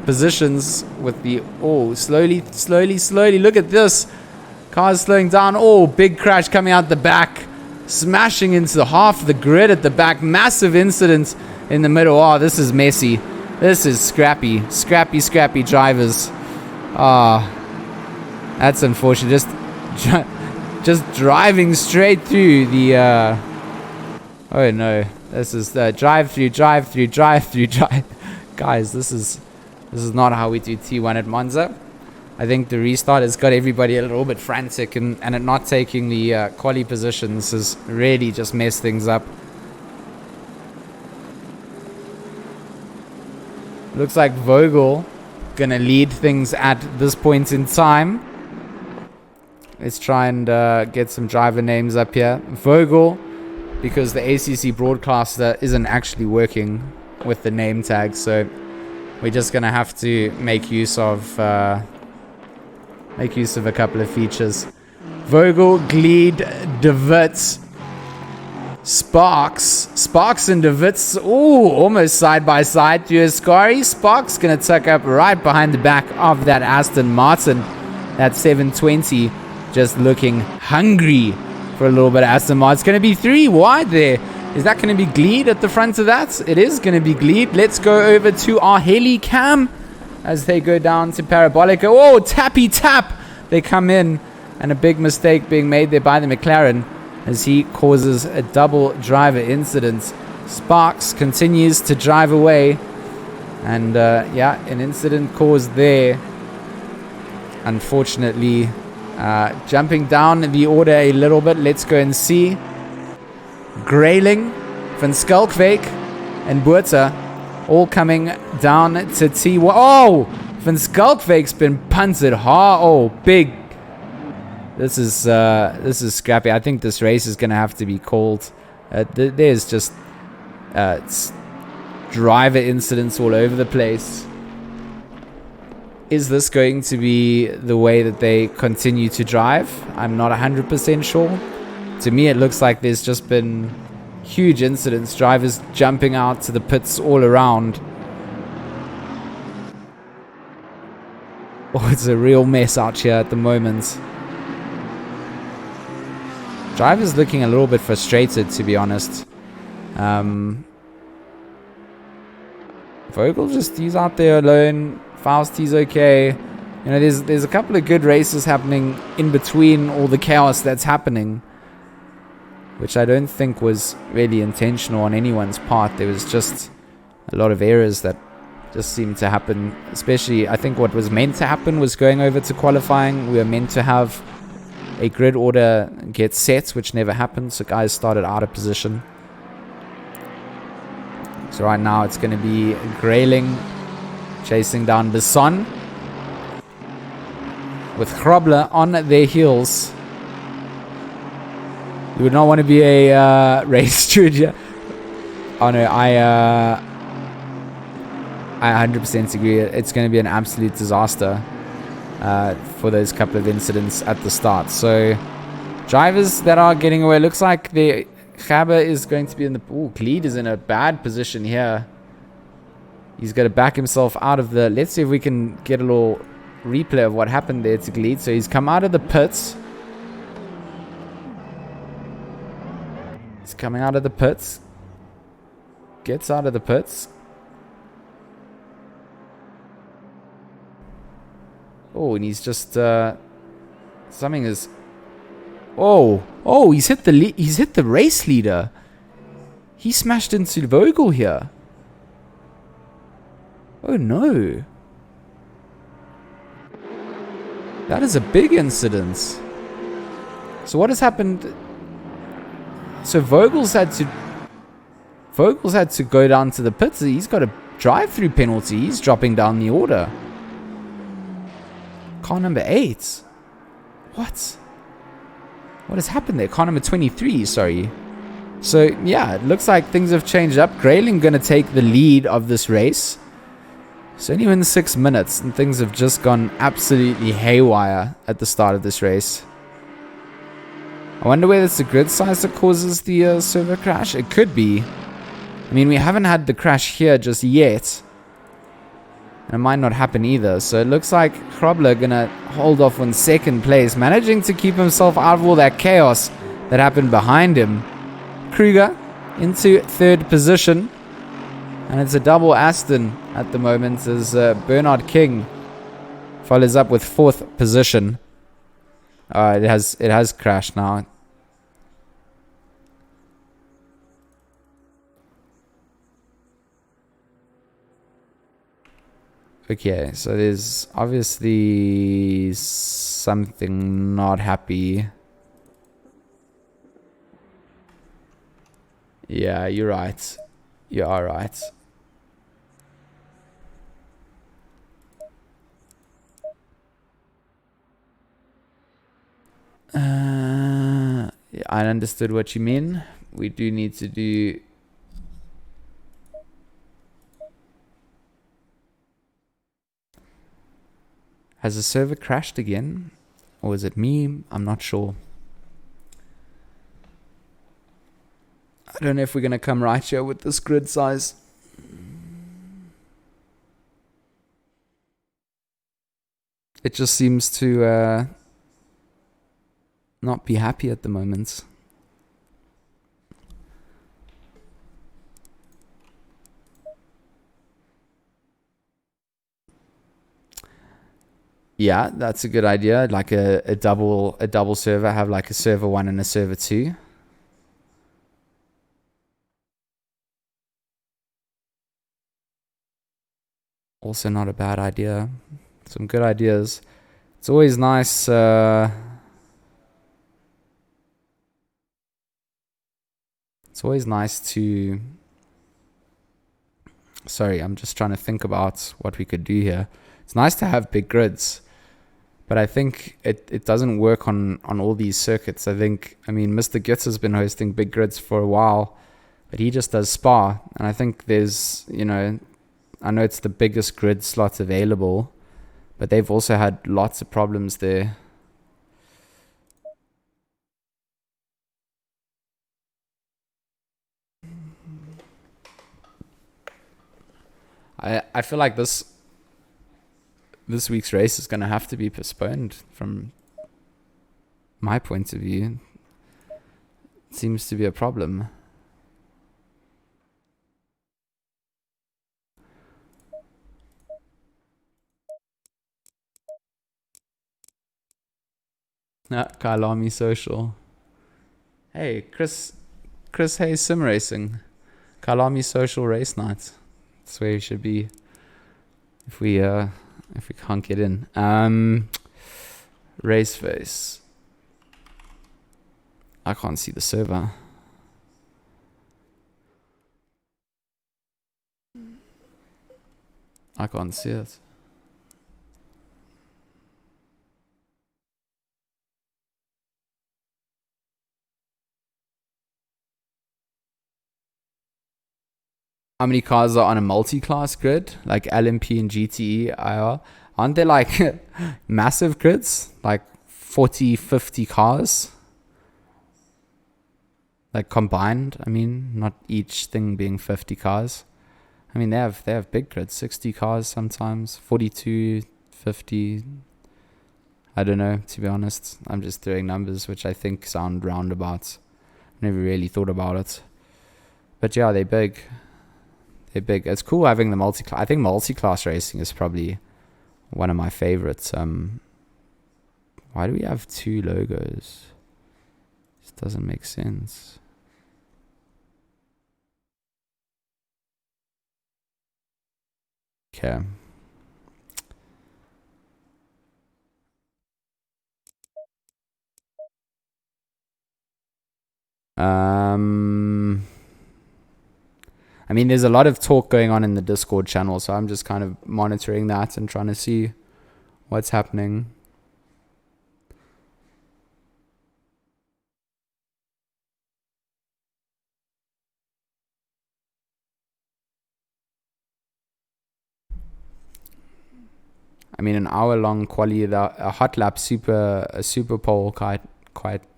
positions with the... Oh, slowly, slowly, slowly. Look at this. Car's slowing down. Oh, big crash coming out the back. Smashing into half the grid at the back. Massive incident in the middle. Oh, this is messy. This is scrappy. Scrappy, scrappy drivers. Ah, that's unfortunate. Just driving straight through the... Oh, no. This is the drive through. Guys, this is not how we do T1 at Monza. I think the restart has got everybody a little bit frantic, and it not taking the quali positions has really just messed things up. Looks like Vogel gonna lead things at this point in time. Let's try and get some driver names up here. Vogel, because the ACC broadcaster isn't actually working with the name tag, so we're just gonna have to make use of a couple of features. Vogel, Gleed, DeWitt, Sparks and DeWitt. Ooh, almost side by side through Ascari. Sparks gonna tuck up right behind the back of that Aston Martin. That 720 just looking hungry for a little bit of Aston Martin. It's gonna be 3 wide there. Is that gonna be Gleed at the front of that? It is gonna be Gleed. Let's go over to our heli cam as they go down to Parabolica. Oh, tappy tap! They come in, and a big mistake being made there by the McLaren as he causes a double driver incident. Sparks continues to drive away, and yeah, an incident caused there. Unfortunately, jumping down the order a little bit, let's go and see. Grayling, Van Skalkbeek, and Buerta all coming down to T1. Oh! Van Skalkbeek's been punted hard. Oh, big. This is scrappy. I think this race is going to have to be called. There's just driver incidents all over the place. Is this going to be the way that they continue to drive? I'm not 100% sure. To me, it looks like there's just been huge incidents. Drivers jumping out to the pits all around. Oh, it's a real mess out here at the moment. Drivers looking a little bit frustrated, to be honest. Vogel he's out there alone. Faust, he's okay. You know, there's a couple of good races happening in between all the chaos that's happening, which I don't think was really intentional on anyone's part. There was just a lot of errors that just seemed to happen. Especially, I think what was meant to happen was going over to qualifying. We were meant to have a grid order get set, which never happened. So guys started out of position. So right now it's going to be Grayling chasing down Besson with Hrobler on their heels. You would not want to be a race studio. Oh no, I 100% agree. It's going to be an absolute disaster for those couple of incidents at the start. So drivers that are getting away, looks like the Gaber is going to be in the... Ooh, Gleed is in a bad position here. He's got to back himself out of the... Let's see if we can get a little replay of what happened there to Gleed. So he's come out of the pits. He's coming out of the pits. Gets out of the pits. Oh, and he's just... something is... Oh, he's hit the race leader. He smashed into Vogel here. Oh no. That is a big incident. So what has happened? So Vogel's had to go down to the pits. He's got a drive-through penalty. He's dropping down the order. Car number 8. What? What has happened there? Car number 23, sorry. So, yeah, it looks like things have changed up. Grayling going to take the lead of this race. It's only been 6 minutes, and things have just gone absolutely haywire at the start of this race. I wonder whether it's the grid size that causes the server crash. It could be. I mean, we haven't had the crash here just yet. And it might not happen either. So it looks like Krobler gonna hold off on second place, managing to keep himself out of all that chaos that happened behind him. Kruger into third position. And it's a double Aston at the moment as Bernard King follows up with fourth position. It has crashed now. Okay, so there's obviously something not happy. Yeah, you're right. You are right. Yeah, I understood what you mean. We do need to do... Has the server crashed again? Or is it me? I'm not sure. I don't know if we're going to come right here with this grid size. It just seems to not be happy at the moment. Yeah, that's a good idea. Like a double server. Have like a server 1 and a server 2. Also not a bad idea. Some good ideas. It's always nice. It's always nice to... Sorry, I'm just trying to think about what we could do here. It's nice to have big grids, but I think it doesn't work on all these circuits. I mean, Mr. Gitz has been hosting big grids for a while, but he just does Spa. And I think there's, I know it's the biggest grid slot available, but they've also had lots of problems there. I feel like this week's race is going to have to be postponed from my point of view. It seems to be a problem. Kailami Social. Hey, Chris Hayes Sim Racing. Kailami Social Race Night. That's where you should be if we can't get in. RaceFace. I can't see the server. I can't see it. How many cars are on a multi-class grid? Like LMP and GTE IR? Aren't there like massive grids? Like 40, 50 cars? Like combined, I mean, not each thing being 50 cars. I mean, they have big grids, 60 cars sometimes, 42, 50. I don't know, to be honest. I'm just throwing numbers which I think sound roundabout. Never really thought about it. But yeah, they're big. They're big. It's cool having the multi-class. I think multi-class racing is probably one of my favorites. Why do we have 2 logos? This doesn't make sense. Okay. I mean, there's a lot of talk going on in the Discord channel, so I'm just kind of monitoring that and trying to see what's happening. I mean, an hour-long quali, a hot lap a super pole quite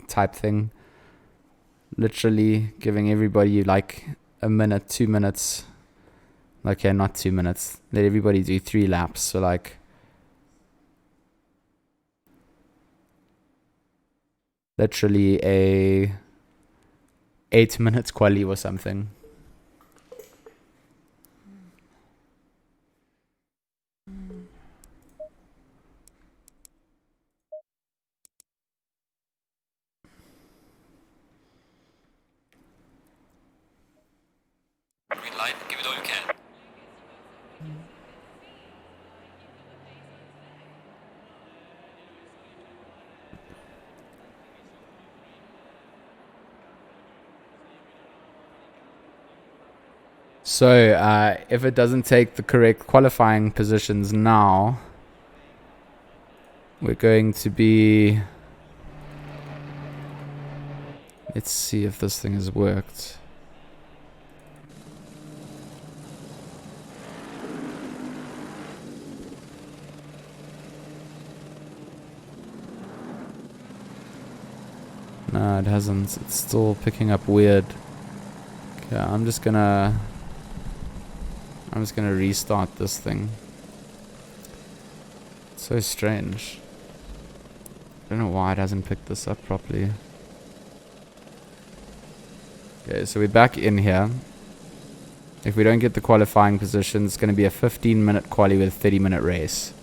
type thing. Literally giving everybody like a minute, 2 minutes. Okay, not 2 minutes. Let everybody do 3 laps. So like, literally a 8 minutes quali or something. Green light, give it all you can. So if it doesn't take the correct qualifying positions now, we're going to be... Let's see if this thing has worked. No, it hasn't. It's still picking up weird. Okay, I'm just gonna restart this thing. It's so strange. I don't know why it hasn't picked this up properly. Okay, so we're back in here. If we don't get the qualifying position, it's going to be a 15-minute quali with a 30-minute race.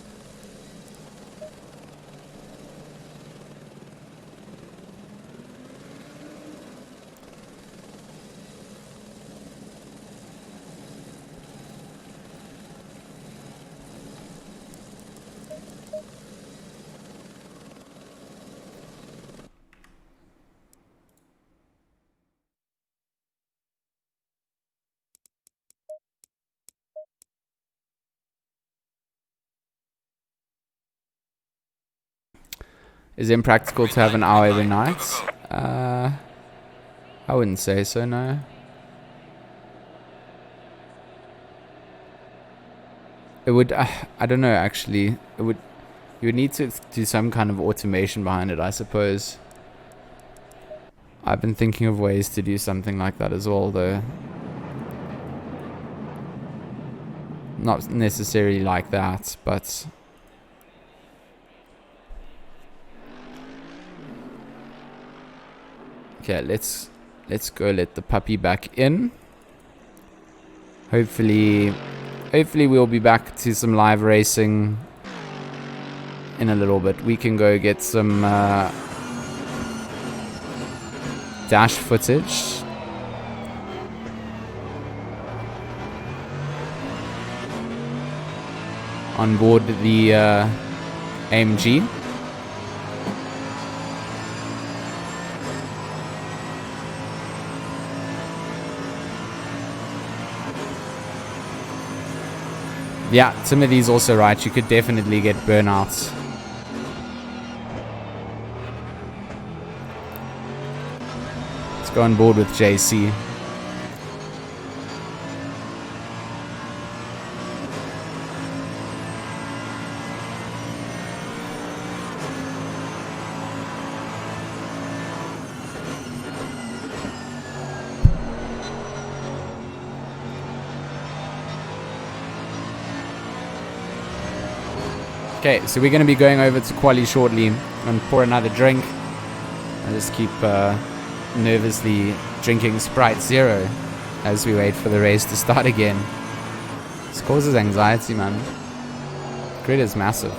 Is it impractical to have an hour every night? I wouldn't say so, no. It would, I don't know actually. You would need to do some kind of automation behind it, I suppose. I've been thinking of ways to do something like that as well, though. Not necessarily like that, but... Okay, let's go let the puppy back in. Hopefully we'll be back to some live racing in a little bit. We can go get some dash footage. On board the AMG. Yeah, Timothy's also right. You could definitely get burnouts. Let's go on board with JC. Okay, so we're going to be going over to quali shortly and pour another drink. I just keep nervously drinking Sprite Zero as we wait for the race to start again. This causes anxiety, man. Grid is massive.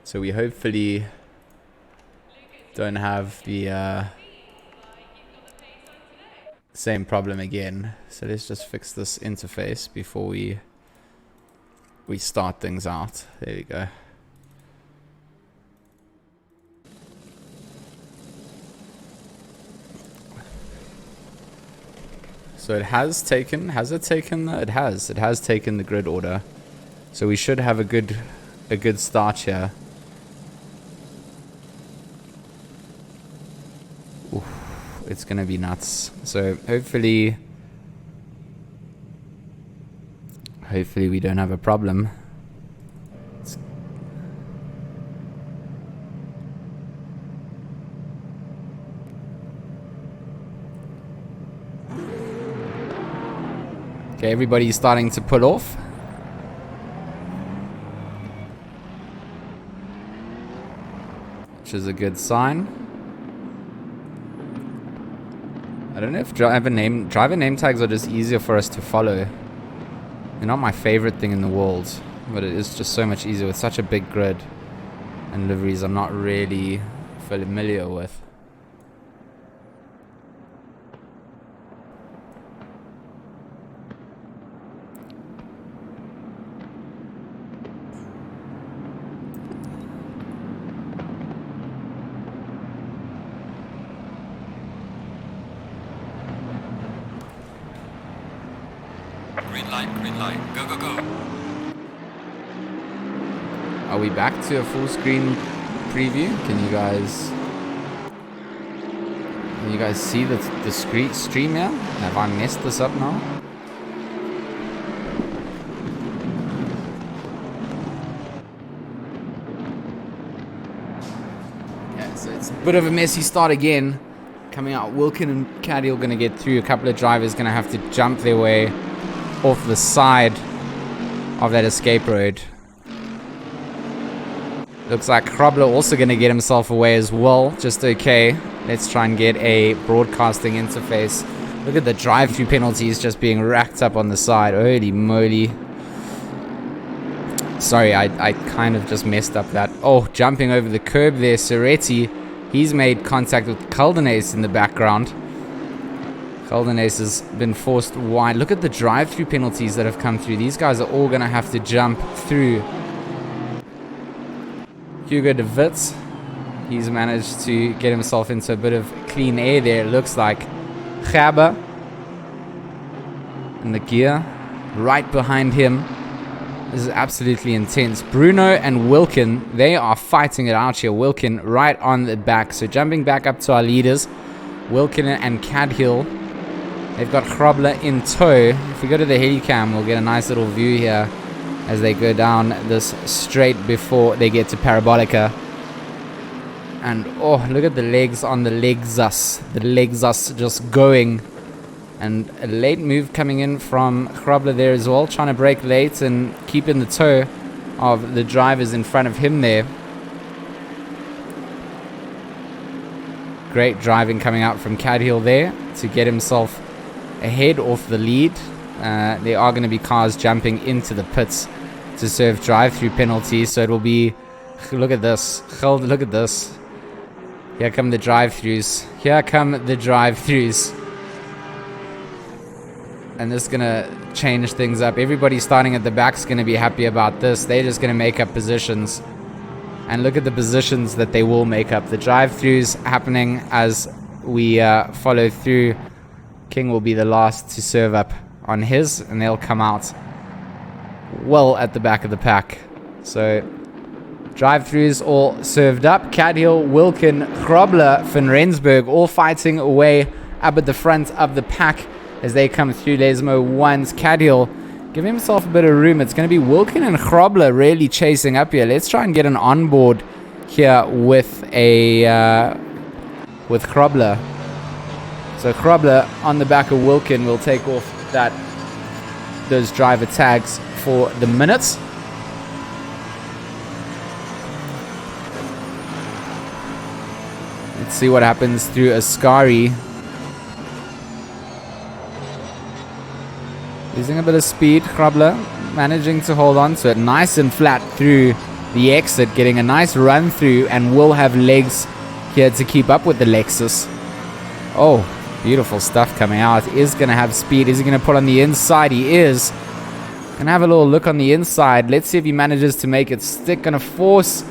So we hopefully don't have the same problem again. So let's just fix this interface before we start things out. There we go. So it has taken, has it taken? It has taken the grid order. So we should have a good start here. Oof, it's gonna be nuts. So hopefully we don't have a problem. Okay, everybody's starting to pull off. Which is a good sign. I don't know if driver name tags are just easier for us to follow. They're not my favorite thing in the world, but it is just so much easier with such a big grid and liveries I'm not really familiar with. Green light, go, go, go. Are we back to a full screen preview? Can you guys see the stream here? Have I messed this up now? Yeah, so it's a bit of a messy start again. Coming out, Wilkin and Caddy are going to get through. A couple of drivers going to have to jump their way off the side of that escape road. Looks like Krobler also going to get himself away as well. Just okay. Let's try and get a broadcasting interface. Look at the drive-through penalties just being racked up on the side. Holy moly. Sorry, I kind of just messed up that. Oh, jumping over the curb there. Soretti, he's made contact with Caldenace in the background. Caldenace has been forced wide. Look at the drive-through penalties that have come through. These guys are all going to have to jump through. Hugo de Wit, he's managed to get himself into a bit of clean air there, it looks like. Gerber in the gear, right behind him. This is absolutely intense. Bruno and Wilkin, they are fighting it out here. Wilkin right on the back. So jumping back up to our leaders, Wilkin and Cadhill. They've got Krobler in tow. If we go to the helicam, we'll get a nice little view here as they go down this straight before they get to Parabolica. And oh, look at the legs on the Lexus. The Lexus just going. And a late move coming in from Krobler there as well, trying to brake late and keep in the tow of the drivers in front of him there. Great driving coming out from Cadhill there to get himself ahead off the lead. There are going to be cars jumping into the pits to serve drive-through penalties, so it will be, look at this, look at this. Here come the drive-throughs. Here come the drive-throughs. And this is going to change things up. Everybody starting at the back is going to be happy about this. They're just going to make up positions. And look at the positions that they will make up. The drive-throughs happening as we follow through. King will be the last to serve up on his, and they'll come out well at the back of the pack. So drive-throughs all served up. Cadhill, Wilkin, Krobler, Van Rensburg all fighting away up at the front of the pack as they come through. Lesmo once. Cadhill give himself a bit of room. It's going to be Wilkin and Krobler really chasing up here. Let's try and get an onboard here with Krobler. So Krobler on the back of Wilkin will take off those driver tags for the minutes. Let's see what happens through Ascari. Losing a bit of speed, Krobler managing to hold on to it. Nice and flat through the exit, getting a nice run through, and will have legs here to keep up with the Lexus. Oh, beautiful stuff coming out. Is going to have speed. Is he going to pull on the inside? He is. Gonna have a little look on the inside. Let's see if he manages to make it stick. Gonna force.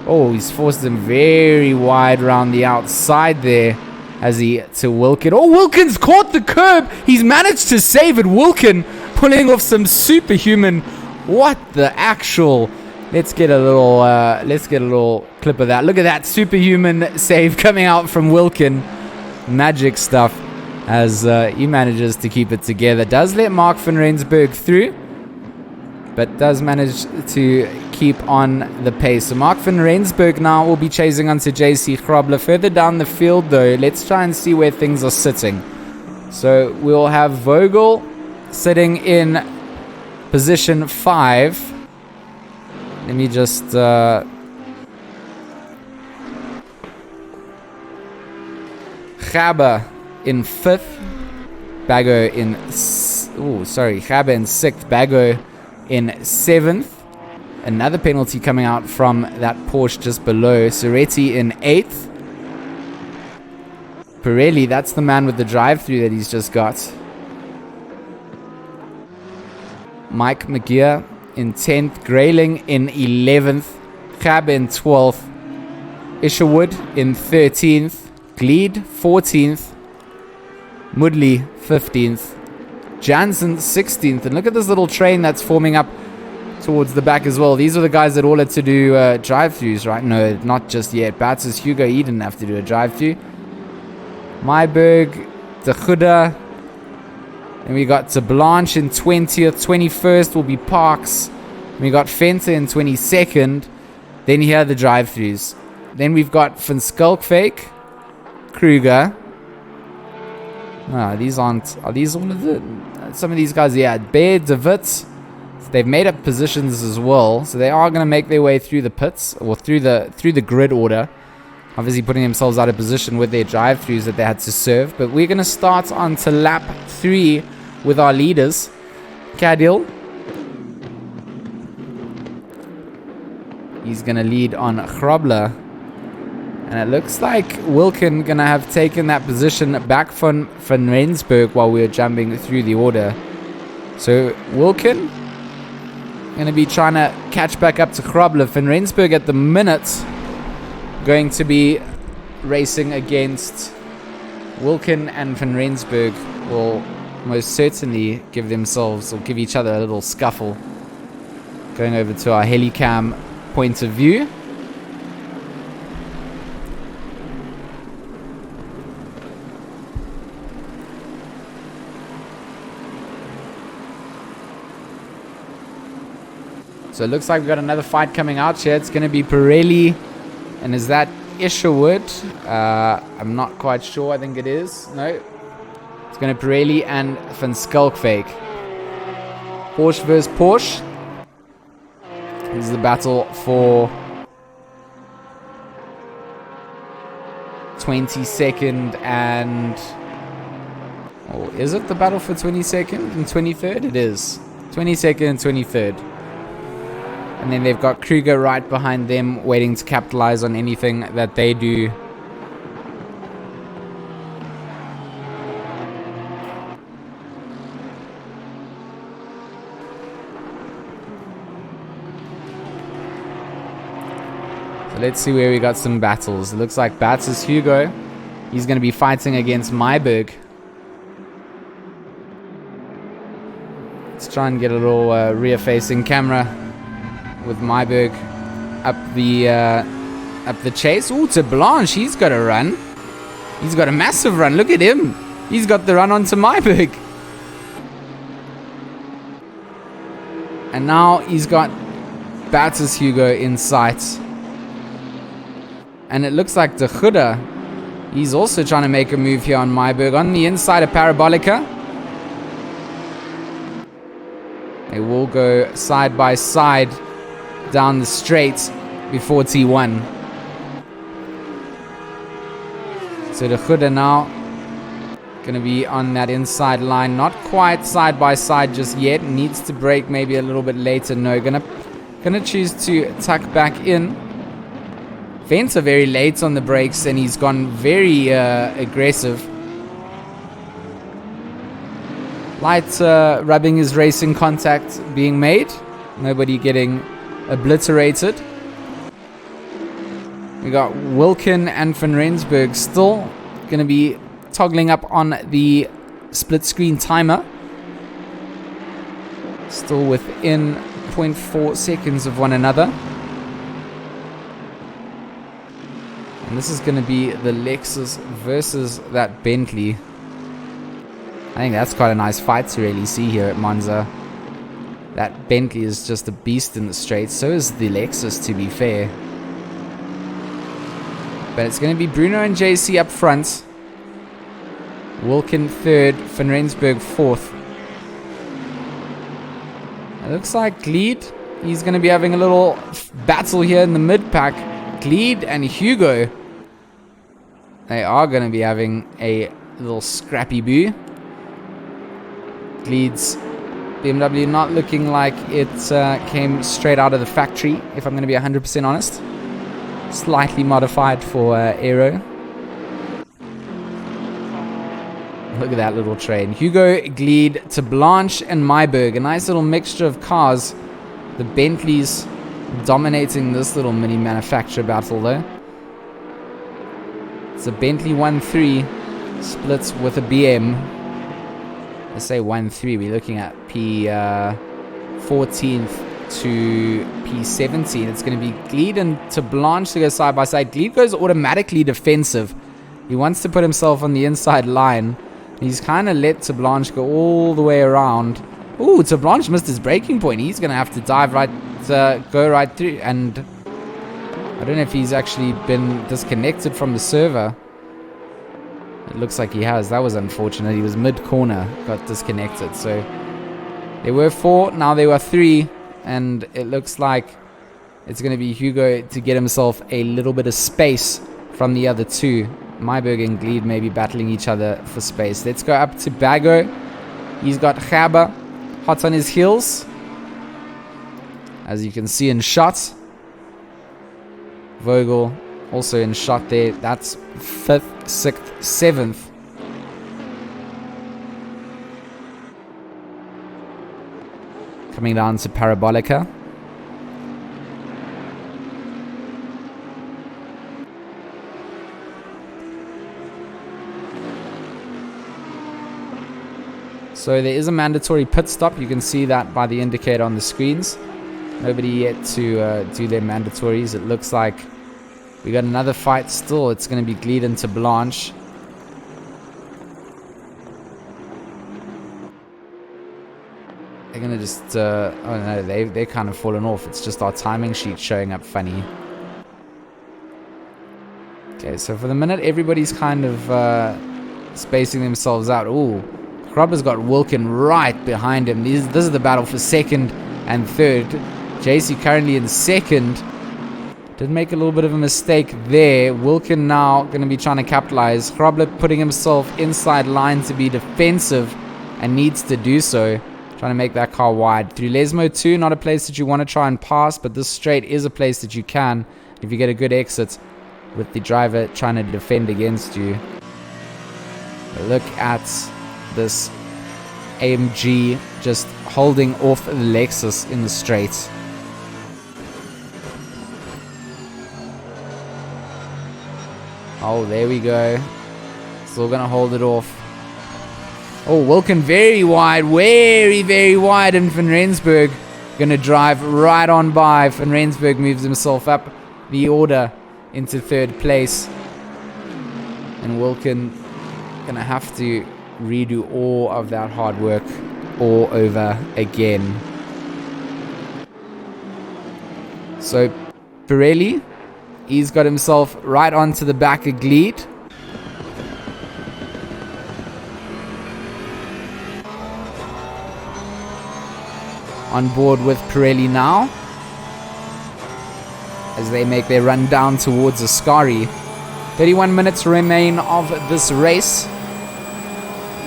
Oh, he's forced him very wide around the outside there. As he to Wilkin. Oh, Wilkin's caught the curb. He's managed to save it. Wilkin pulling off some superhuman. What the actual? Let's get a little clip of that. Look at that superhuman save coming out from Wilkin. Magic stuff as he manages to keep it together. Does let Mark van Rensburg through, but does manage to keep on the pace. So Mark van Rensburg now will be chasing onto JC Grobler. Further down the field though, let's try and see where things are sitting. So we'll have Vogel sitting in position 5. Let me just Gabber in 5th, Bago in Gabber in 6th, Bago in 7th. Another penalty coming out from that Porsche just below. Soretti in 8th. Pirelli, that's the man with the drive-through that he's just got. Mike McGeer in 10th. Grayling in 11th. Gab in 12th. Isherwood in 13th. Gleed 14th. Mudley 15th. Jansen 16th. And look at this little train that's forming up towards the back as well. These are the guys that all had to do drive-thrus, right? No, not just yet. Batz's Hugo, he didn't have to do a drive-thru. Myberg, De Goede. And we got to Blanche in 20th. 21st will be Parks. And we got Fenter in 22nd. Then here are the drive-thrus. Then we've got Van Skulkfake, Kruger. Are these all of the... Some of these guys, yeah. Bear, De Wit. So they've made up positions as well. So they are going to make their way through the pits. Or through the grid order. Obviously putting themselves out of position with their drive-thrus that they had to serve. But we're going to start on to lap 3 with our leaders. Cadil. He's going to lead on Grobler. And it looks like Wilkin going to have taken that position back from Van Rensburg while we were jumping through the order. So Wilkin going to be trying to catch back up to Grobler. Van Rensburg at the minute going to be racing against Wilkin, and Van Rensburg will most certainly give themselves or give each other a little scuffle. Going over to our helicam point of view. So it looks like we've got another fight coming out here. It's going to be Pirelli. And is that Isherwood? I'm not quite sure. I think it is. No. It's going to be Pirelli and Van Skulkfake. Porsche versus Porsche. This is the battle for 22nd and... Oh, is it the battle for 22nd and 23rd? It is. 22nd and 23rd. And then they've got Kruger right behind them, waiting to capitalize on anything that they do. So let's see where we got some battles. It looks like Bats is Hugo. He's going to be fighting against Myberg. Let's try and get a little rear-facing camera with Myberg up the chase. Ooh, to Blanche, he's got a run. He's got a massive run. Look at him. He's got the run onto Myberg. And now he's got Batters Hugo in sight. And it looks like De Goede, he's also trying to make a move here on Myberg. On the inside of Parabolica. They will go side by side down the straight before T1. So De Goede now going to be on that inside line. Not quite side by side just yet. Needs to brake maybe a little bit later. No, going to Gonna choose to tuck back in. Venter very late on the brakes, and he's gone very aggressive. Light rubbing his racing contact being made. Nobody getting obliterated. We got Wilkin and Van Rensburg still going to be toggling up on the split screen timer. Still within 0.4 seconds of one another. And this is going to be the Lexus versus that Bentley. I think that's quite a nice fight to really see here at Monza. That Bentley is just a beast in the straight. So is the Lexus, to be fair. But it's going to be Bruno and JC up front. Wilkin third, Van Rensburg fourth. It looks like Gleed, he's going to be having a little battle here in the mid-pack. Gleed and Hugo, they are going to be having a little scrappy boo. Gleed's BMW not looking like it came straight out of the factory, if I'm going to be 100% honest. Slightly modified for aero. Look at that little train. Hugo, Gleed to Blanche and Myberg. A nice little mixture of cars. The Bentleys dominating this little mini manufacturer battle though. It's a Bentley 1.3 splits with a BM. Let's say 1.3. We're looking at P14th to P17. It's going to be Gleed and to Blanche to go side by side. Gleed goes automatically defensive. He wants to put himself on the inside line. He's kind of let to Blanche go all the way around. Ooh, to Blanche missed his braking point. He's going to have to dive right, go right through. And I don't know if he's actually been disconnected from the server. It looks like he has. That was unfortunate. He was mid-corner, got disconnected. So there were 4, now there were 3. And it looks like it's going to be Hugo to get himself a little bit of space from the other 2. Myberg and Gleed may be battling each other for space. Let's go up to Bago. He's got Gabba hot on his heels, as you can see in shot. Vogel also in shot there. That's 5th, 6th, 7th. Coming down to Parabolica. So there is a mandatory pit stop. You can see that by the indicator on the screens. Nobody yet to do their mandatories. It looks like we got another fight still. It's going to be Gleed into Blanche. They're going to just... oh no, they're kind of fallen off. It's just our timing sheet showing up funny. Okay, so for the minute, everybody's kind of spacing themselves out. Ooh. Grubber's got Wilkin right behind him. This is the battle for 2nd and 3rd. JC currently in 2nd. Did make a little bit of a mistake there. Wilkin now going to be trying to capitalize. Grubber putting himself inside line to be defensive and needs to do so. Trying to make that car wide. Through Lesmo 2, not a place that you want to try and pass, but this straight is a place that you can if you get a good exit with the driver trying to defend against you. Look at this AMG just holding off the Lexus in the straight. Oh, there we go. Still gonna hold it off. Oh, Wilkin very wide, very wide, and Van Rensburg gonna drive right on by. Van Rensburg moves himself up the order into 3rd place, and Wilkin gonna have to redo all of that hard work all over again. So Pirelli, he's got himself right onto the back of Gleed. On board with Pirelli now, as they make their run down towards Ascari. 31 minutes remain of this race.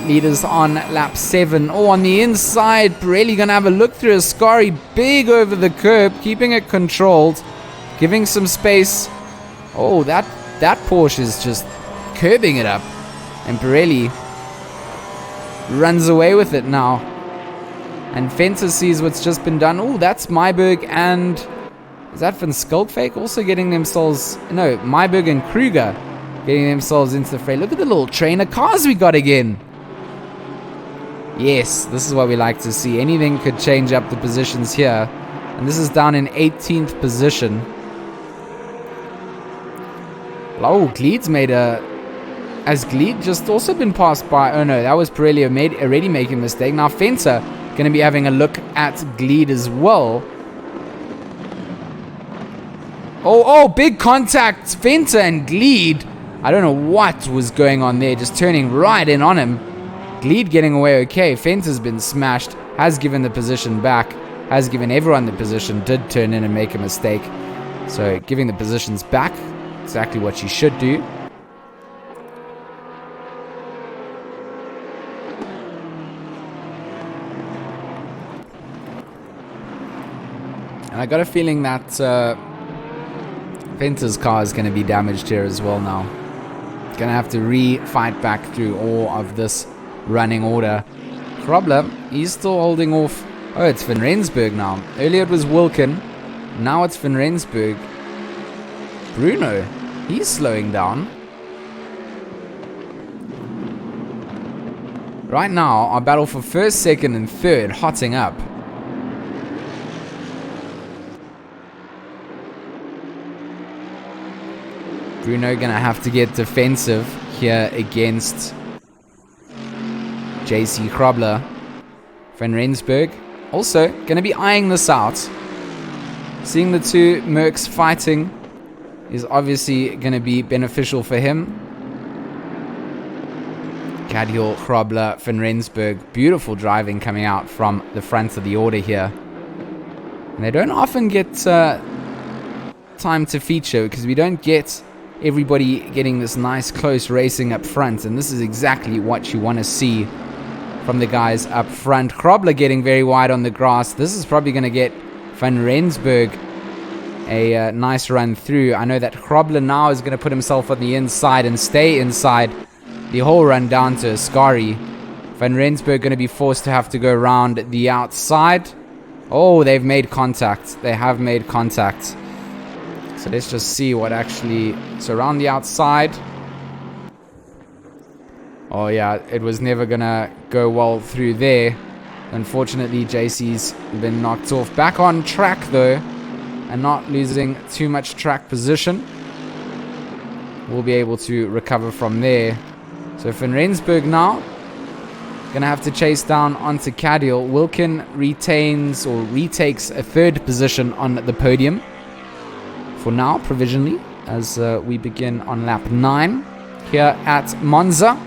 Leaders on lap 7. Oh, on the inside, Pirelli going to have a look through Ascari. Big over the curb, keeping it controlled, giving some space. Oh, that Porsche is just curbing it up. And Pirelli runs away with it now. And Fenter sees what's just been done. Oh, that's Myberg and... is that Van Skulkfake also getting themselves... no, Myberg and Kruger getting themselves into the fray. Look at the little train of cars we got again. Yes, this is what we like to see. Anything could change up the positions here. And this is down in 18th position. Oh, Gleed's made a... has Gleed just also been passed by... oh no, that was Pirelli already making a mistake. Now Fenter going to be having a look at Gleed as well. Oh, big contact. Fenter and Gleed. I don't know what was going on there. Just turning right in on him. Gleed getting away okay. Fenter's been smashed. Has given the position back. Has given everyone the position. Did turn in and make a mistake. So giving the positions back. Exactly what you should do. And I got a feeling that Fenter's car is going to be damaged here as well now. Going to have to re-fight back through all of this running order. Krobler, he's still holding off. Oh, it's Van Rensburg now. Earlier it was Wilken. Now it's Van Rensburg. Bruno, he's slowing down. Right now, our battle for first, second, and third hotting up. Bruno gonna have to get defensive here against JC Krobler. Van Rensburg also gonna be eyeing this out. Seeing the two Mercs fighting is obviously gonna be beneficial for him. Cadiel, Krobler, Van Rensburg. Beautiful driving coming out from the front of the order here. And they don't often get time to feature because we don't get everybody getting this nice close racing up front, and this is exactly what you want to see from the guys up front. Krobler getting very wide on the grass. This is probably going to get Van Rensburg a nice run through. I know that Krobler now is going to put himself on the inside and stay inside the whole run down to Ascari. Van Rensburg going to be forced to have to go around the outside. Oh, they've made contact. They have made contact. So let's just see what actually... so around the outside. Oh yeah, it was never going to go well through there. Unfortunately, JC's been knocked off. Back on track though, and not losing too much track position. We'll be able to recover from there. So Van Rensburg now going to have to chase down onto Cadiel. Wilken retains or retakes a third position on the podium. For now, provisionally, as we begin on lap 9 here at Monza.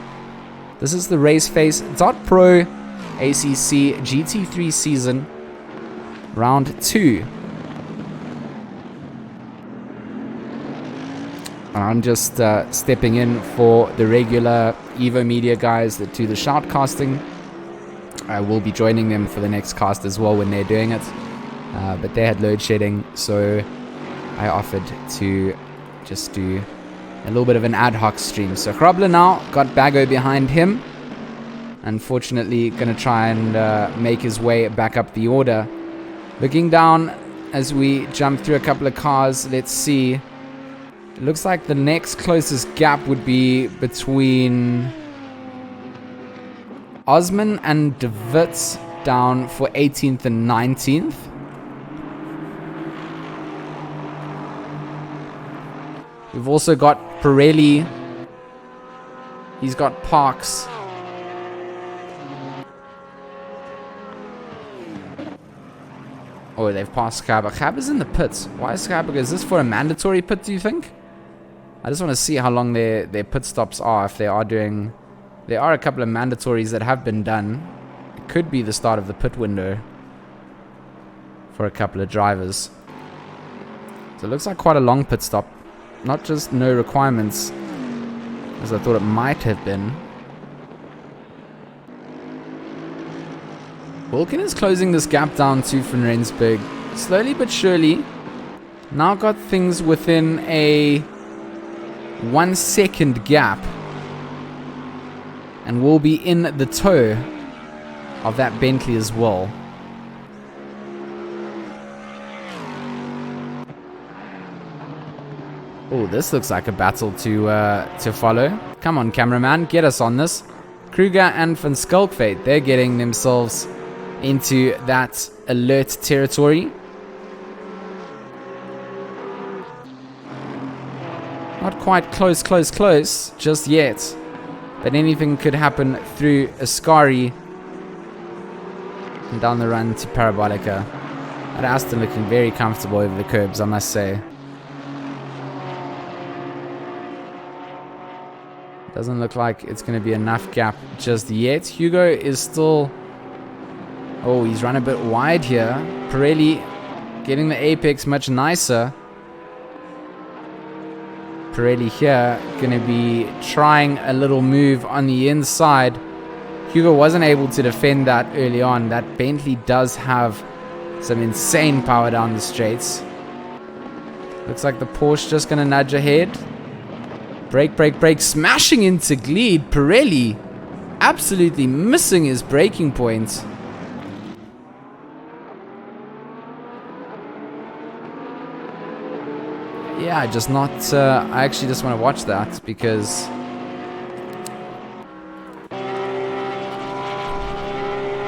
This is the RaceFace.Pro ACC GT3 season, round 2. I'm just stepping in for the regular Evo Media guys that do the shoutcasting. I will be joining them for the next cast as well when they're doing it. But they had load shedding, so I offered to just do a little bit of an ad hoc stream. So Krobler now got Bago behind him. Unfortunately, going to try and make his way back up the order. Looking down as we jump through a couple of cars, let's see. It looks like the next closest gap would be between Osman and De Wit down for 18th and 19th. We've also got Pirelli. He's got Parks. Oh, they've passed Kaba. Kaba's in the pits. Why is Kaba? Is this for a mandatory pit, do you think? I just want to see how long their pit stops are. If they are doing... There are a couple of mandatories that have been done. It could be the start of the pit window for a couple of drivers. So it looks like quite a long pit stop. Not just no requirements, as I thought it might have been. Wilken is closing this gap down to Van Rensburg slowly but surely. Now got things within a 1 second gap. And will be in the toe of that Bentley as well. Oh, this looks like a battle to follow. Come on, cameraman, get us on this. Kruger and Van Skalkveld, they're getting themselves into that alert territory. Not quite close just yet. But anything could happen through Ascari and down the run to Parabolica. But Aston looking very comfortable over the curbs, I must say. Doesn't look like it's going to be enough gap just yet. Hugo is still... Oh, he's run a bit wide here. Pirelli getting the apex much nicer. Pirelli here going to be trying a little move on the inside. Hugo wasn't able to defend that early on. That Bentley does have some insane power down the straights. Looks like the Porsche just going to nudge ahead. Brake, smashing into Gleed. Pirelli absolutely missing his braking point. Yeah, I actually just want to watch that because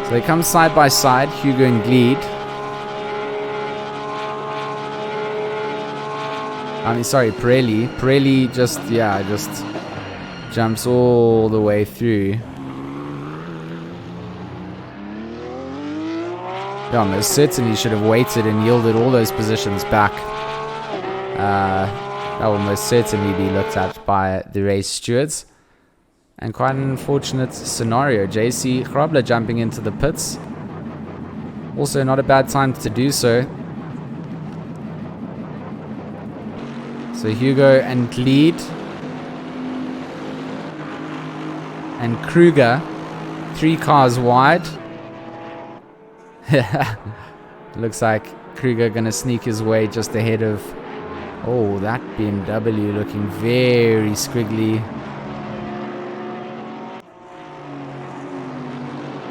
so they come side by side, Hugo and Gleed. I mean, sorry, Pirelli. Pirelli just jumps all the way through. Yeah, most certainly should have waited and yielded all those positions back. That will most certainly be looked at by the race stewards. And quite an unfortunate scenario. JC Grobler jumping into the pits. Also not a bad time to do so. So Hugo and Gleed and Kruger, 3 cars wide. Looks like Kruger gonna sneak his way just ahead of... Oh, that BMW looking very squiggly.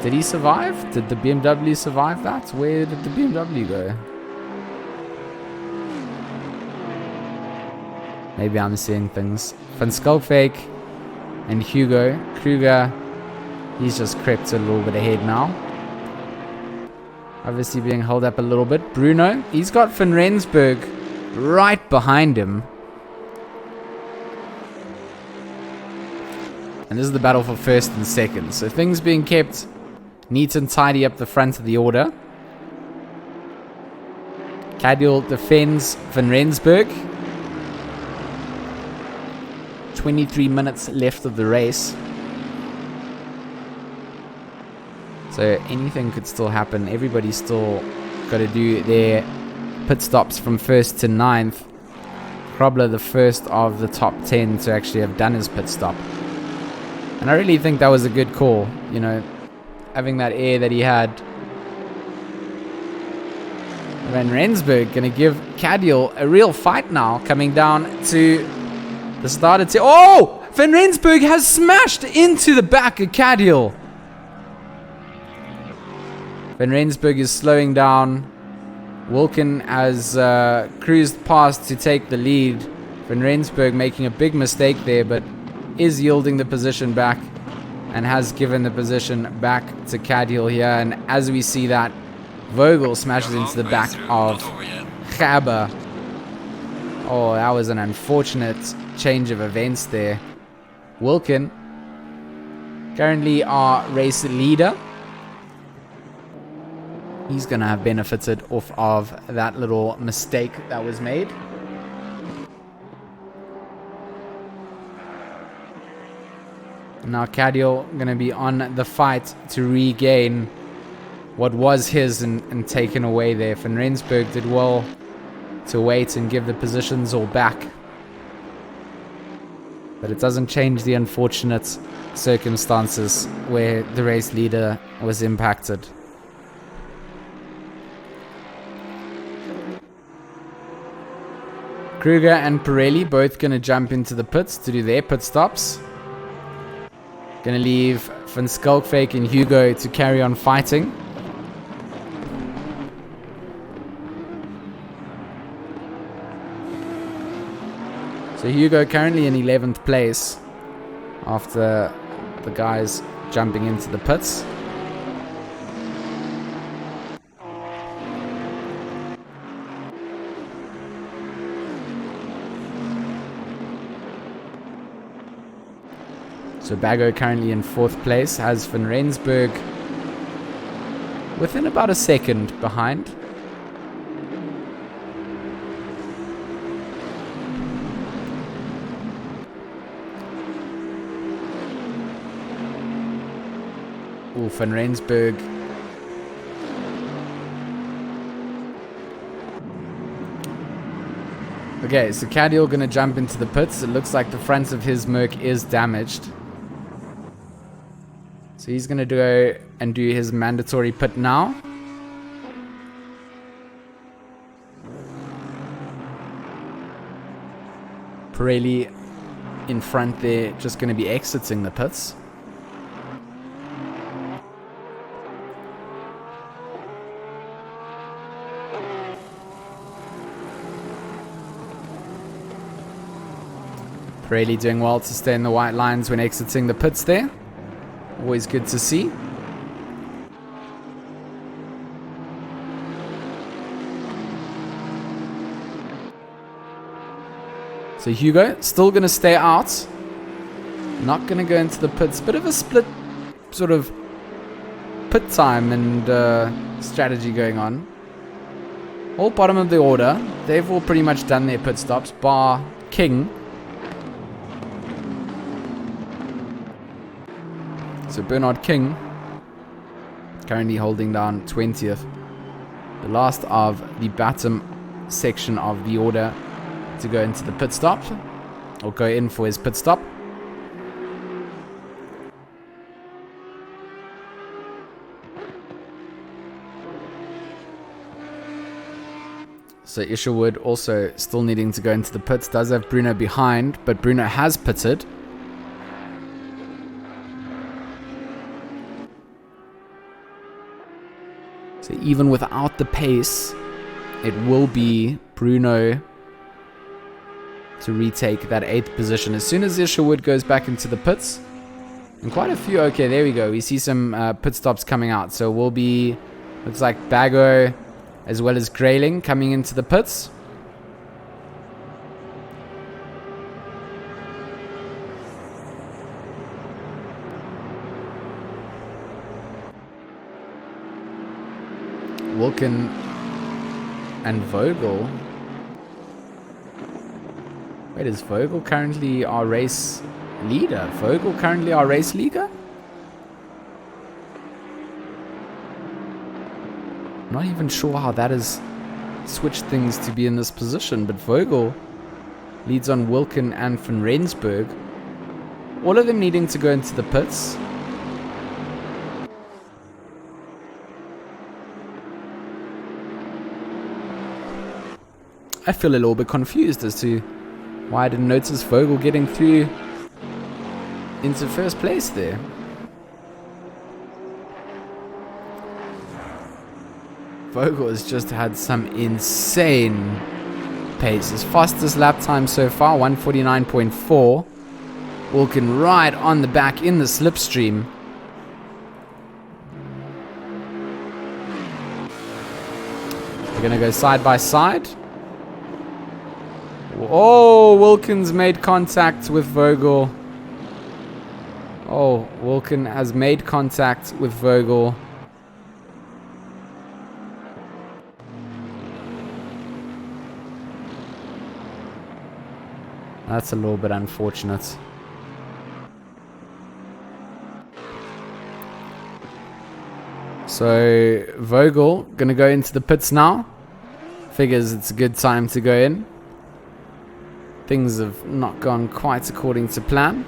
Did he survive? Did the BMW survive that? Where did the BMW go? Maybe I'm seeing things. Van Skalkveld and Hugo. Kruger, he's just crept a little bit ahead now. Obviously being held up a little bit. Bruno, he's got Van Rensburg right behind him. And this is the battle for first and second. So things being kept neat and tidy up the front of the order. Cadiel defends Van Rensburg. 23 minutes left of the race. So anything could still happen. Everybody's still got to do their pit stops from 1st to 9th. Grobler the first of the top 10 to actually have done his pit stop. And I really think that was a good call. You know, having that air that he had. Van Rensburg going to give Cadiel a real fight now. Coming down to the starter to... Oh! Van Rensburg has smashed into the back of Cadiel. Van Rensburg is slowing down. Wilken has cruised past to take the lead. Van Rensburg making a big mistake there, but is yielding the position back and has given the position back to Cadiel here. And as we see that, Vogel smashes into the back of Gaber. Oh, that was an unfortunate change of events there. Wilken, currently our race leader. He's going to have benefited off of that little mistake that was made. Now Cadiel going to be on the fight to regain what was his and taken away there. Van Rensburg did well to wait and give the positions all back. But it doesn't change the unfortunate circumstances where the race leader was impacted. Kruger and Pirelli both going to jump into the pits to do their pit stops. Going to leave Van Skalkfake and Hugo to carry on fighting. So Hugo currently in 11th place after the guys jumping into the pits. So Bago currently in 4th place, has Van Rensburg within about a second behind. Ooh, Van Rensburg. Okay, so Cadiel gonna jump into the pits. It looks like the front of his Merc is damaged. So he's going to go and do his mandatory pit now. Pirelli in front there, just going to be exiting the pits. Pirelli doing well to stay in the white lines when exiting the pits there. Always good to see. So Hugo still going to stay out. Not going to go into the pits. Bit of a split sort of pit time and strategy going on. All bottom of the order. They've all pretty much done their pit stops, bar King. So Bernard King currently holding down 20th. The last of the bottom section of the order to go into the pit stop. Or go in for his pit stop. So Isherwood also still needing to go into the pits. Does have Bruno behind, but Bruno has pitted. So even without the pace, it will be Bruno to retake that 8th position. As soon as Isherwood goes back into the pits, and quite a few, okay, there we go. We see some pit stops coming out. So we'll be, looks like Bago as well as Grayling coming into the pits. Wilken and Vogel. Wait, is Vogel currently our race leader? Vogel currently our race leader? Not even sure how that has switched things to be in this position, but Vogel leads on Wilken and Van Rensburg. All of them needing to go into the pits. I feel a little bit confused as to why I didn't notice Vogel getting through into first place there. Vogel has just had some insane pace. His fastest lap time so far, 149.4. Wilken right on the back in the slipstream. We're going to go side by side. Oh, Wilkins made contact with Vogel. Oh, Wilken has made contact with Vogel. That's a little bit unfortunate. So, Vogel going to go into the pits now. Figures it's a good time to go in. Things have not gone quite according to plan.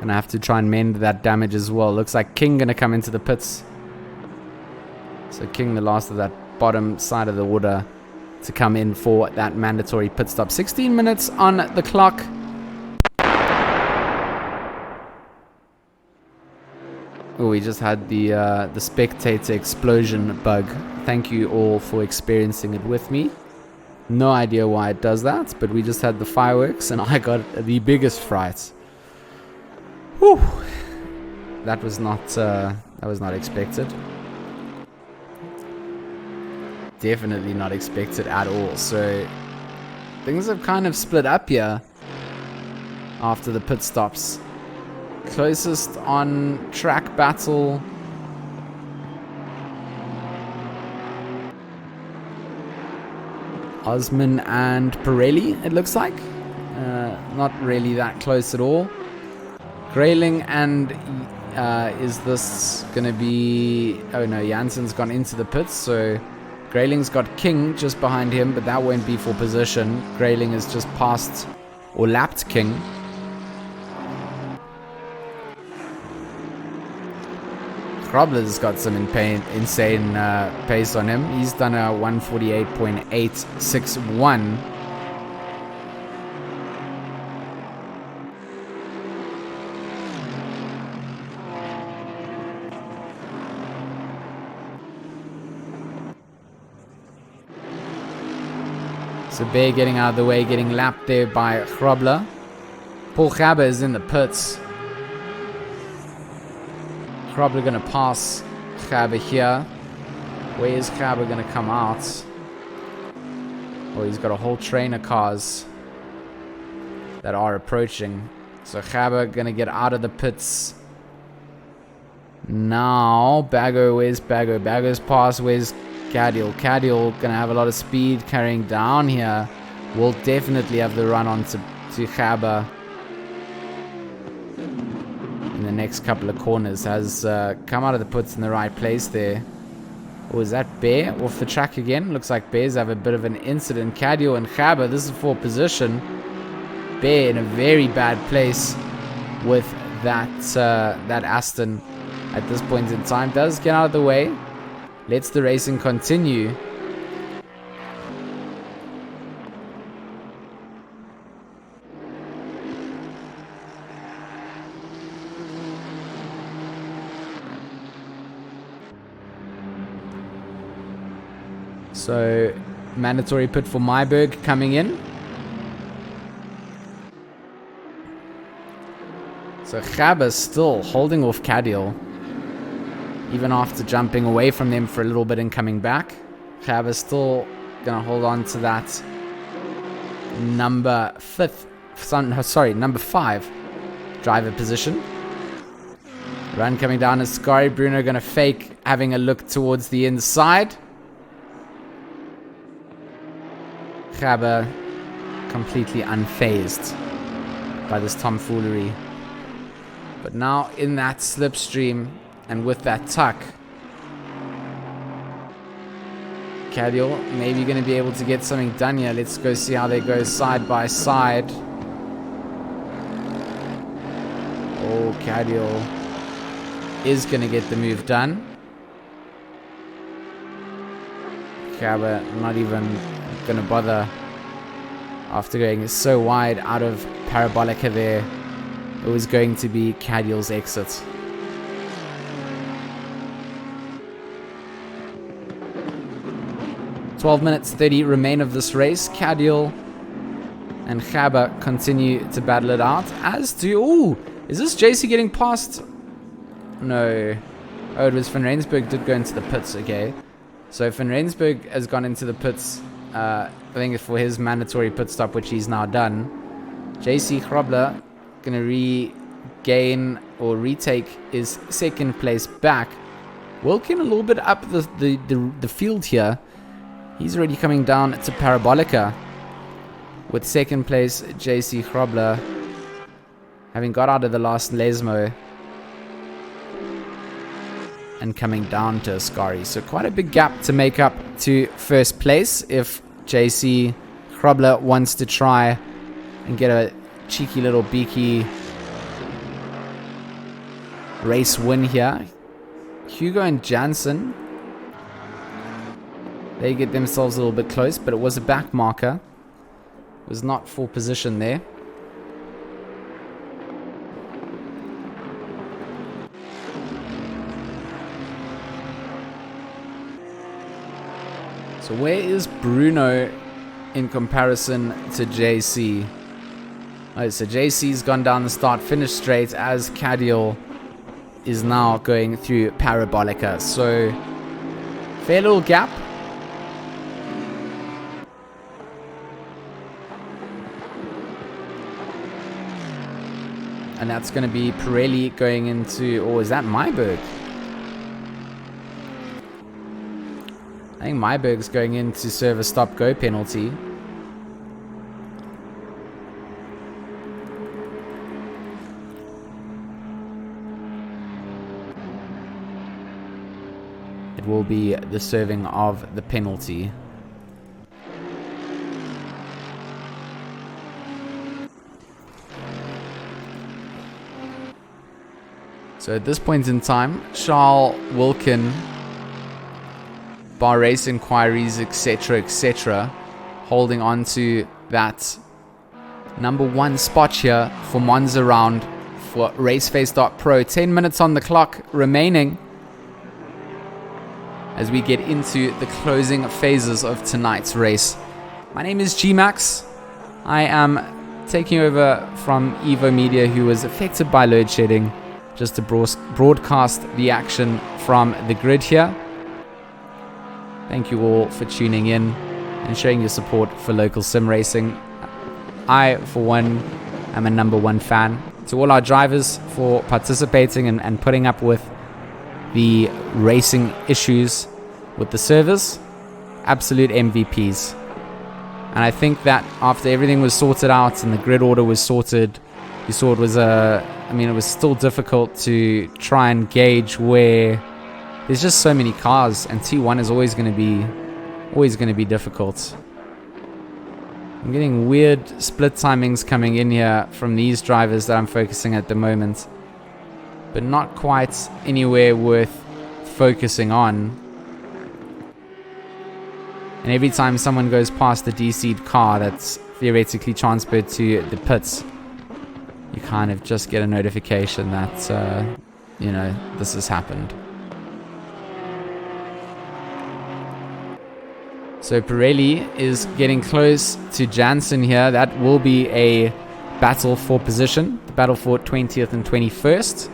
Gonna have to try and mend that damage as well. Looks like King gonna come into the pits. So King, the last of that bottom side of the order, to come in for that mandatory pit stop. 16 minutes on the clock. Oh, we just had the spectator explosion bug. Thank you all for experiencing it with me. No idea why it does that, but we just had the fireworks and I got the biggest fright. Whew. That was not expected. Definitely not expected at all. So things have kind of split up here after the pit stops. Closest on track battle. Osman and Pirelli, it looks like. Not really that close at all. Grayling and is this going to be... Oh no, Jansen's gone into the pits, so Grayling's got King just behind him, but that won't be for position. Grayling has just passed or lapped King. Krobler's got some insane pace on him. He's done a 148.861. So Bear getting out of the way, getting lapped there by Krobler. Paul Gabber is in the pits. Krobler going to pass Gabber here. Where is Gabber going to come out? Oh, he's got a whole train of cars that are approaching. So Gabber going to get out of the pits. Now, Bago, where's Bago? Bago's pass, where's Cadiel? Cadiel going to have a lot of speed carrying down here. Will definitely have the run on to Gabber in the next couple of corners. Has come out of the pits in the right place there. Or is that Bear off the track again? Looks like Bears have a bit of an incident. Cadiel and Gabber, this is for position. Bear in a very bad place with that Aston at this point in time. Does get out of the way. Lets the racing continue. So, mandatory pit for Myberg coming in. So Gabber still holding off Cadiel. Even after jumping away from them for a little bit and coming back. Gabber's still going to hold on to that number 5 driver position. Run coming down is Scary. Bruno going to fake, having a look towards the inside. Gabber completely unfazed by this tomfoolery. But now in that slipstream and with that tuck, Cadiel maybe going to be able to get something done here. Let's go see how they go side by side. Oh, Cadiel is going to get the move done. Gabber not even going to bother after going so wide out of Parabolica there. It was going to be Cadiel's exit. $12 minutes 30 remain of this race. Cadiel and Gabber continue to battle it out. As to... Ooh! Is this JC getting past? No. Oh, it was Van Rensburg did go into the pits. Okay. So Van Rensburg has gone into the pits. I think for his mandatory pit stop, which he's now done. JC Krobler going to regain or retake his second place back. Wilkin a little bit up the field here. He's already coming down to Parabolica with second place JC Krobler, having got out of the last Lesmo and coming down to Ascari. So quite a big gap to make up to first place if JC Krobler wants to try and get a cheeky little beaky race win here. Hugo and Jansen, they get themselves a little bit close, but it was a back marker. It was not for position there. So where is Bruno in comparison to JC? Alright, so JC's gone down the start finish straight as Cadiel is now going through Parabolica. So fair little gap. And that's going to be Pirelli going into, or is that Myberg? I think Myberg's going in to serve a stop-go penalty. It will be the serving of the penalty. So at this point in time, Charles Wilkin, bar race inquiries, etc., holding on to that number 1 spot here for Monza round for RaceFace.Pro. 10 minutes on the clock remaining as we get into the closing phases of tonight's race. My name is G-Max. I am taking over from Evo Media, who was affected by load shedding, just to broadcast the action from the grid here. Thank you all for tuning in and showing your support for local sim racing. I, for one, am a number 1 fan. To all our drivers for participating and putting up with the racing issues with the servers, absolute MVPs. And I think that after everything was sorted out and the grid order was sorted, you saw it was it was still difficult to try and gauge where there's just so many cars, and T1 is always going to be difficult. I'm getting weird split timings coming in here from these drivers that I'm focusing at the moment, but not quite anywhere worth focusing on. And every time someone goes past the DC'd car that's theoretically transferred to the pits, you kind of just get a notification that this has happened. So Pirelli is getting close to Jansen here. That will be a battle for position. The battle for 20th and 21st.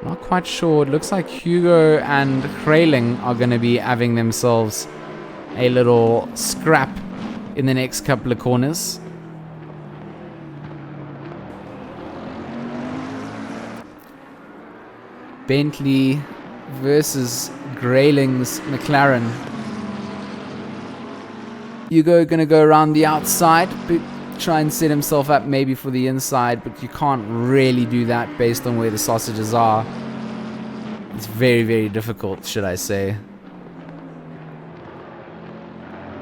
Not quite sure. It looks like Hugo and Kraling are going to be having themselves a little scrap in the next couple of corners. Bentley versus Grayling's McLaren. Hugo gonna go around the outside, but try and set himself up maybe for the inside, but you can't really do that based on where the sausages are. It's very, very difficult, should I say.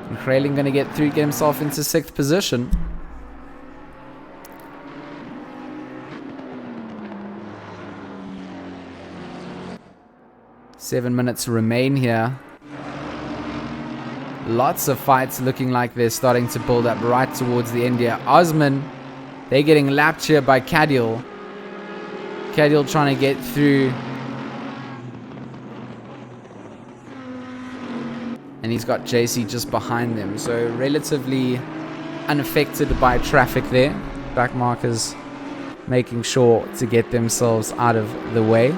And Krayling gonna get through, get himself into 6th position. Seven minutes remain here. Lots of fights looking like they're starting to build up right towards the end here. Osman, they're getting lapped here by Cadiel. Cadiel trying to get through. And he's got JC just behind them. So relatively unaffected by traffic there. Back markers making sure to get themselves out of the way.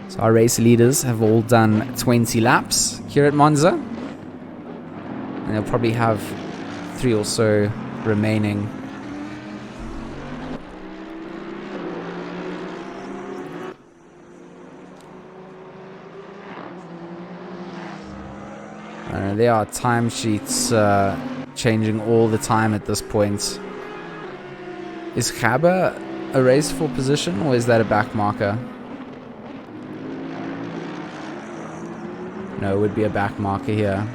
So our race leaders have all done 20 laps here at Monza. And they'll probably have 3 or so remaining. There are timesheets changing all the time at this point. Is Gabber a race for position, or is that a back marker? No, it would be a back marker here.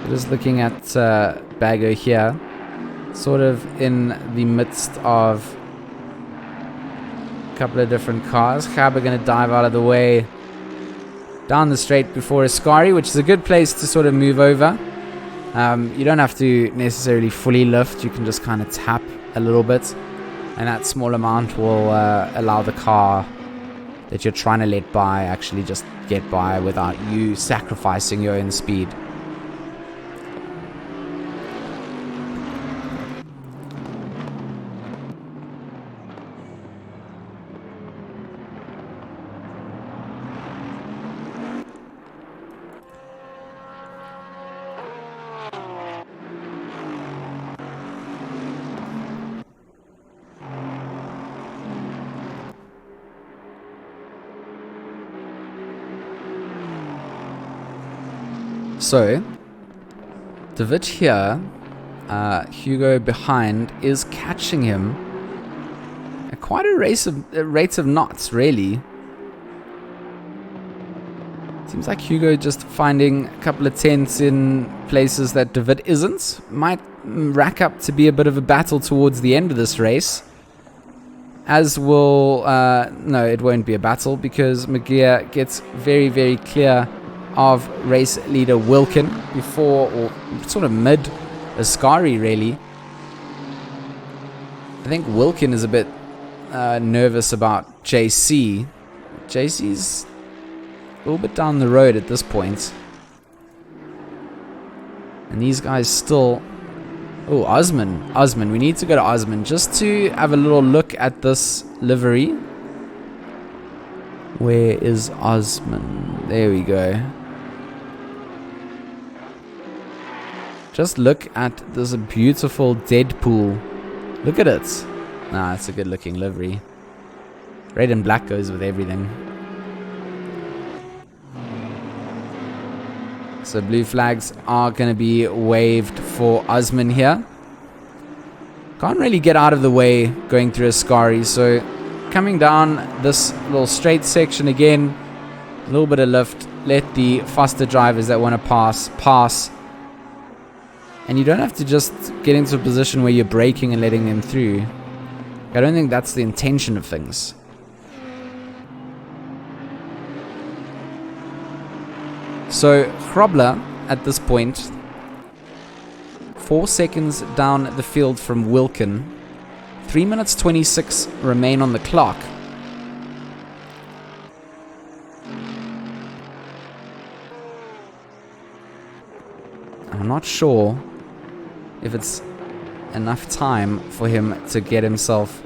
Just looking at Baggo here, sort of in the midst of a couple of different cars. Gabber going to dive out of the way down the straight before Ascari, which is a good place to sort of move over. You don't have to necessarily fully lift, you can just kind of tap a little bit, and that small amount will allow the car that you're trying to let by actually just get by without you sacrificing your own speed. So, David here, Hugo behind, is catching him at quite a rate of knots, really. Seems like Hugo just finding a couple of tenths in places that David isn't. Might rack up to be a bit of a battle towards the end of this race. As will... no, it won't be a battle because McGear gets very, very clear of race leader Wilkin before, or sort of mid Ascari, really. I think Wilkin is a bit nervous about JC. JC's a little bit down the road at this point. And these guys still... Oh, Osman. Osman. We need to go to Osman just to have a little look at this livery. Where is Osman? There we go. Just look at this beautiful Deadpool. Look at it. Nah, it's a good looking livery. Red and black goes with everything. So blue flags are going to be waved for Osman here. Can't really get out of the way going through Ascari. So coming down this little straight section again. A little bit of lift. Let the faster drivers that want to pass. And you don't have to just get into a position where you're braking and letting them through. I don't think that's the intention of things. So, Hrobler, at this point, 4 seconds down the field from Wilkin. 3 minutes 26 remain on the clock. I'm not sure if it's enough time for him to get himself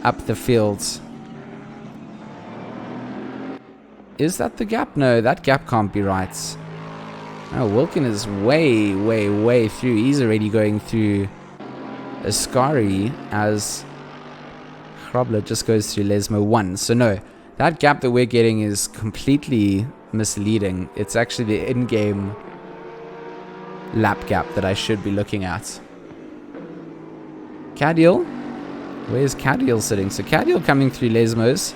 up the fields. Is that the gap? No, that gap can't be right. No, Wilkin is way, way, way through. He's already going through Ascari as Hrobler just goes through Lesmo 1. So no, that gap that we're getting is completely misleading. It's actually the in-game lap gap that I should be looking at. Cadiel. Where's Cadiel sitting? So Cadiel coming through Lesmos.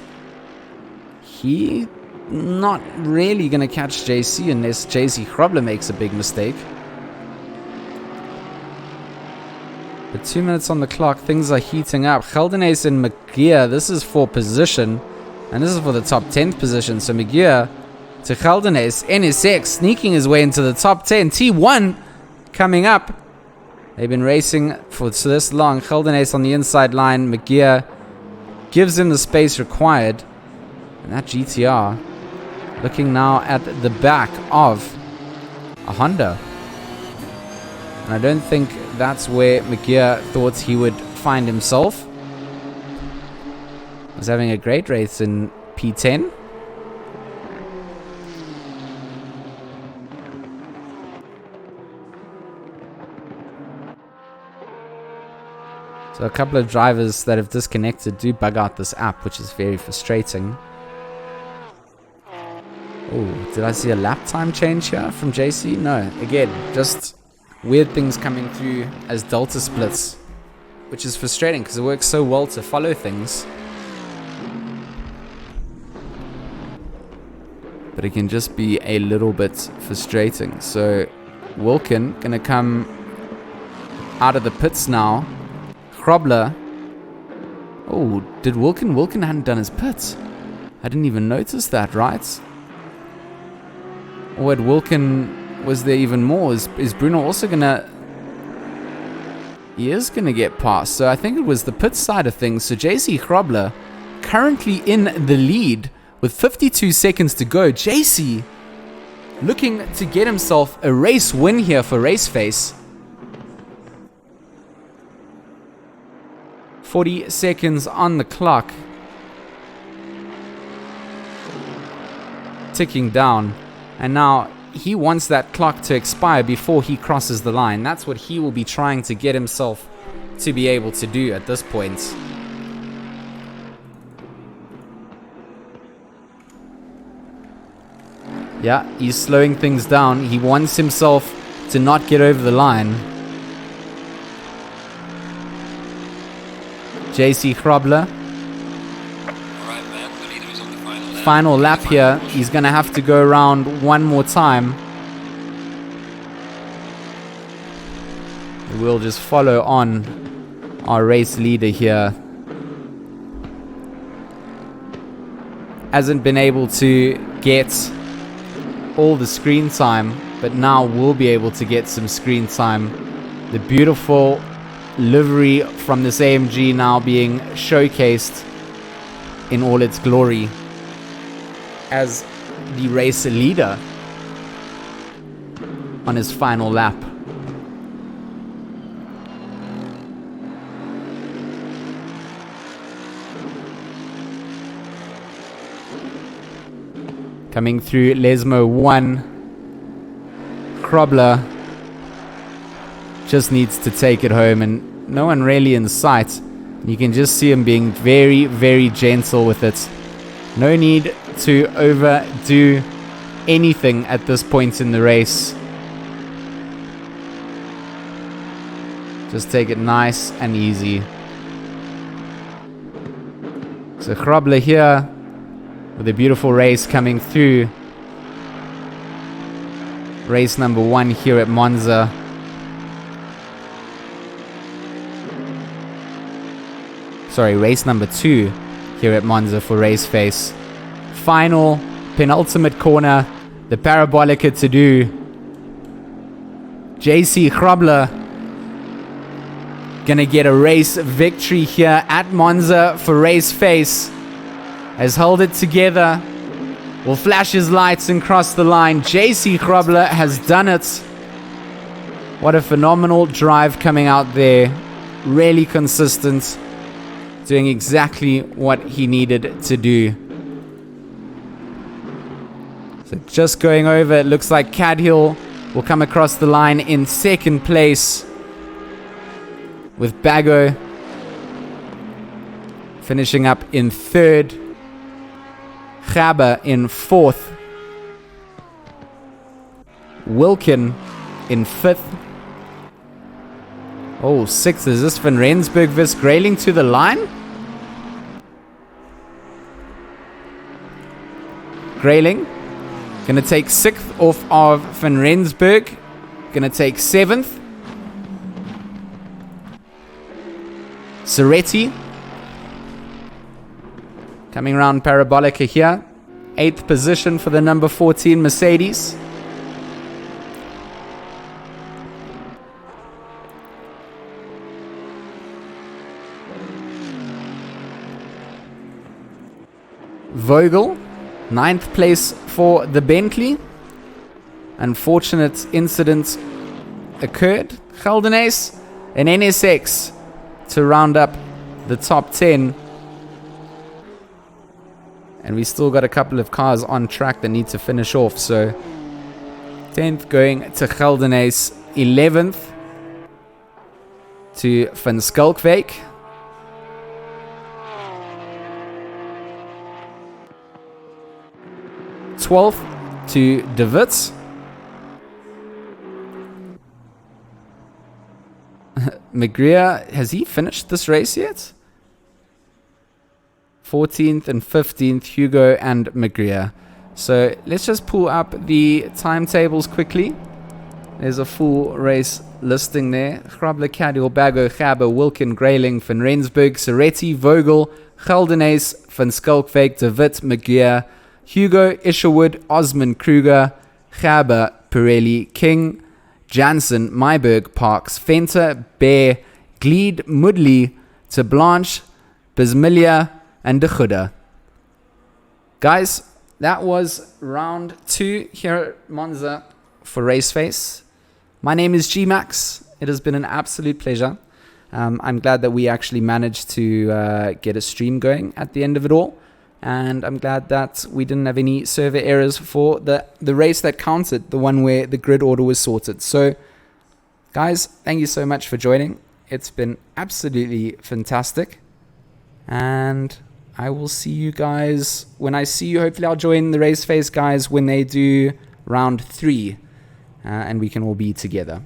He not really going to catch JC unless JC Hrobler makes a big mistake. But 2 minutes on the clock. Things are heating up. Geldenes and McGear. This is for position. And this is for the top 10th position. So McGear to Geldenes. NSX sneaking his way into the top 10. T1 coming up. They've been racing for this long. Geldenes on the inside line. McGear gives him the space required. And that GTR looking now at the back of a Honda. And I don't think that's where McGear thought he would find himself. Was having a great race in P10. So a couple of drivers that have disconnected do bug out this app, which is very frustrating. Oh, did I see a lap time change here from JC? No. Again, just weird things coming through as delta splits, which is frustrating because it works so well to follow things. But it can just be a little bit frustrating. So Wilkin gonna come out of the pits now. Krobler. Oh, did Wilkin? Wilkin hadn't done his pits. I didn't even notice that, right? Or at Wilkin, was there even more? Is Bruno also gonna... He is gonna get past. So I think it was the pit side of things. So JC Krobler currently in the lead with 52 seconds to go. JC looking to get himself a race win here for RaceFace. 40 seconds on the clock. Ticking down. And now he wants that clock to expire before he crosses the line. That's what he will be trying to get himself to be able to do at this point. Yeah, he's slowing things down. He wants himself to not get over the line. JC Krobler. Alright, man. The leader is on the final lap. Final lap here. He's going to have to go around one more time. We'll just follow on our race leader here. Hasn't been able to get all the screen time, but now we'll be able to get some screen time. The beautiful livery from this AMG now being showcased in all its glory as the race leader on his final lap. Coming through Lesmo 1. Krobler just needs to take it home, and no one really in sight. You can just see him being very, very gentle with it. No need to overdo anything at this point in the race. Just take it nice and easy. So Krobler here with a beautiful race coming through. Race number 1 here at Monza. Sorry, race number 2 here at Monza for RaceFace. Final, penultimate corner, the Parabolica to do. JC Krobler gonna get a race victory here at Monza for RaceFace. Has held it together. Will flash his lights and cross the line. JC Krobler has done it. What a phenomenal drive coming out there. Really consistent. Doing exactly what he needed to do. So just going over, it looks like Cadhill will come across the line in second place, with Bago finishing up in third. Gaber in fourth. Wilkin in fifth. Oh, sixth. Is this Van Rensburg vs Grayling to the line? Grayling gonna take sixth off of Van Rensburg. Gonna take seventh. Soretti coming around Parabolica here. 8th position for the number 14 Mercedes. Vogel, 9th place for the Bentley. Unfortunate incident occurred. Geldenace, an NSX to round up the top 10. And we still got a couple of cars on track that need to finish off. So 10th going to Geldenace, 11th to Van Skalkwyk. 12th to De Wit. Magrier, has he finished this race yet? 14th and 15th, Hugo and Magrier. So let's just pull up the timetables quickly. There's a full race listing there. Grabler, Cadil, Bago, Gaber, Wilkin, Grayling, Van Rensburg, Soretti, Vogel, Geldenays, Van Skalkvik, De Wit, Magrier, Hugo, Isherwood, Osman, Kruger, Gaber, Pirelli, King, Jansen, Myberg, Parks, Fenter, Bear, Gleed, Mudley, to Blanche, Bismillah, and De Goede. Guys, that was round 2 here at Monza for RaceFace. My name is G-Max. It has been an absolute pleasure. I'm glad that we actually managed to get a stream going at the end of it all. And I'm glad that we didn't have any server errors for the race that counted, the one where the grid order was sorted. So, guys, thank you so much for joining. It's been absolutely fantastic. And I will see you guys when I see you. Hopefully I'll join the RaceFace guys when they do round 3. And we can all be together.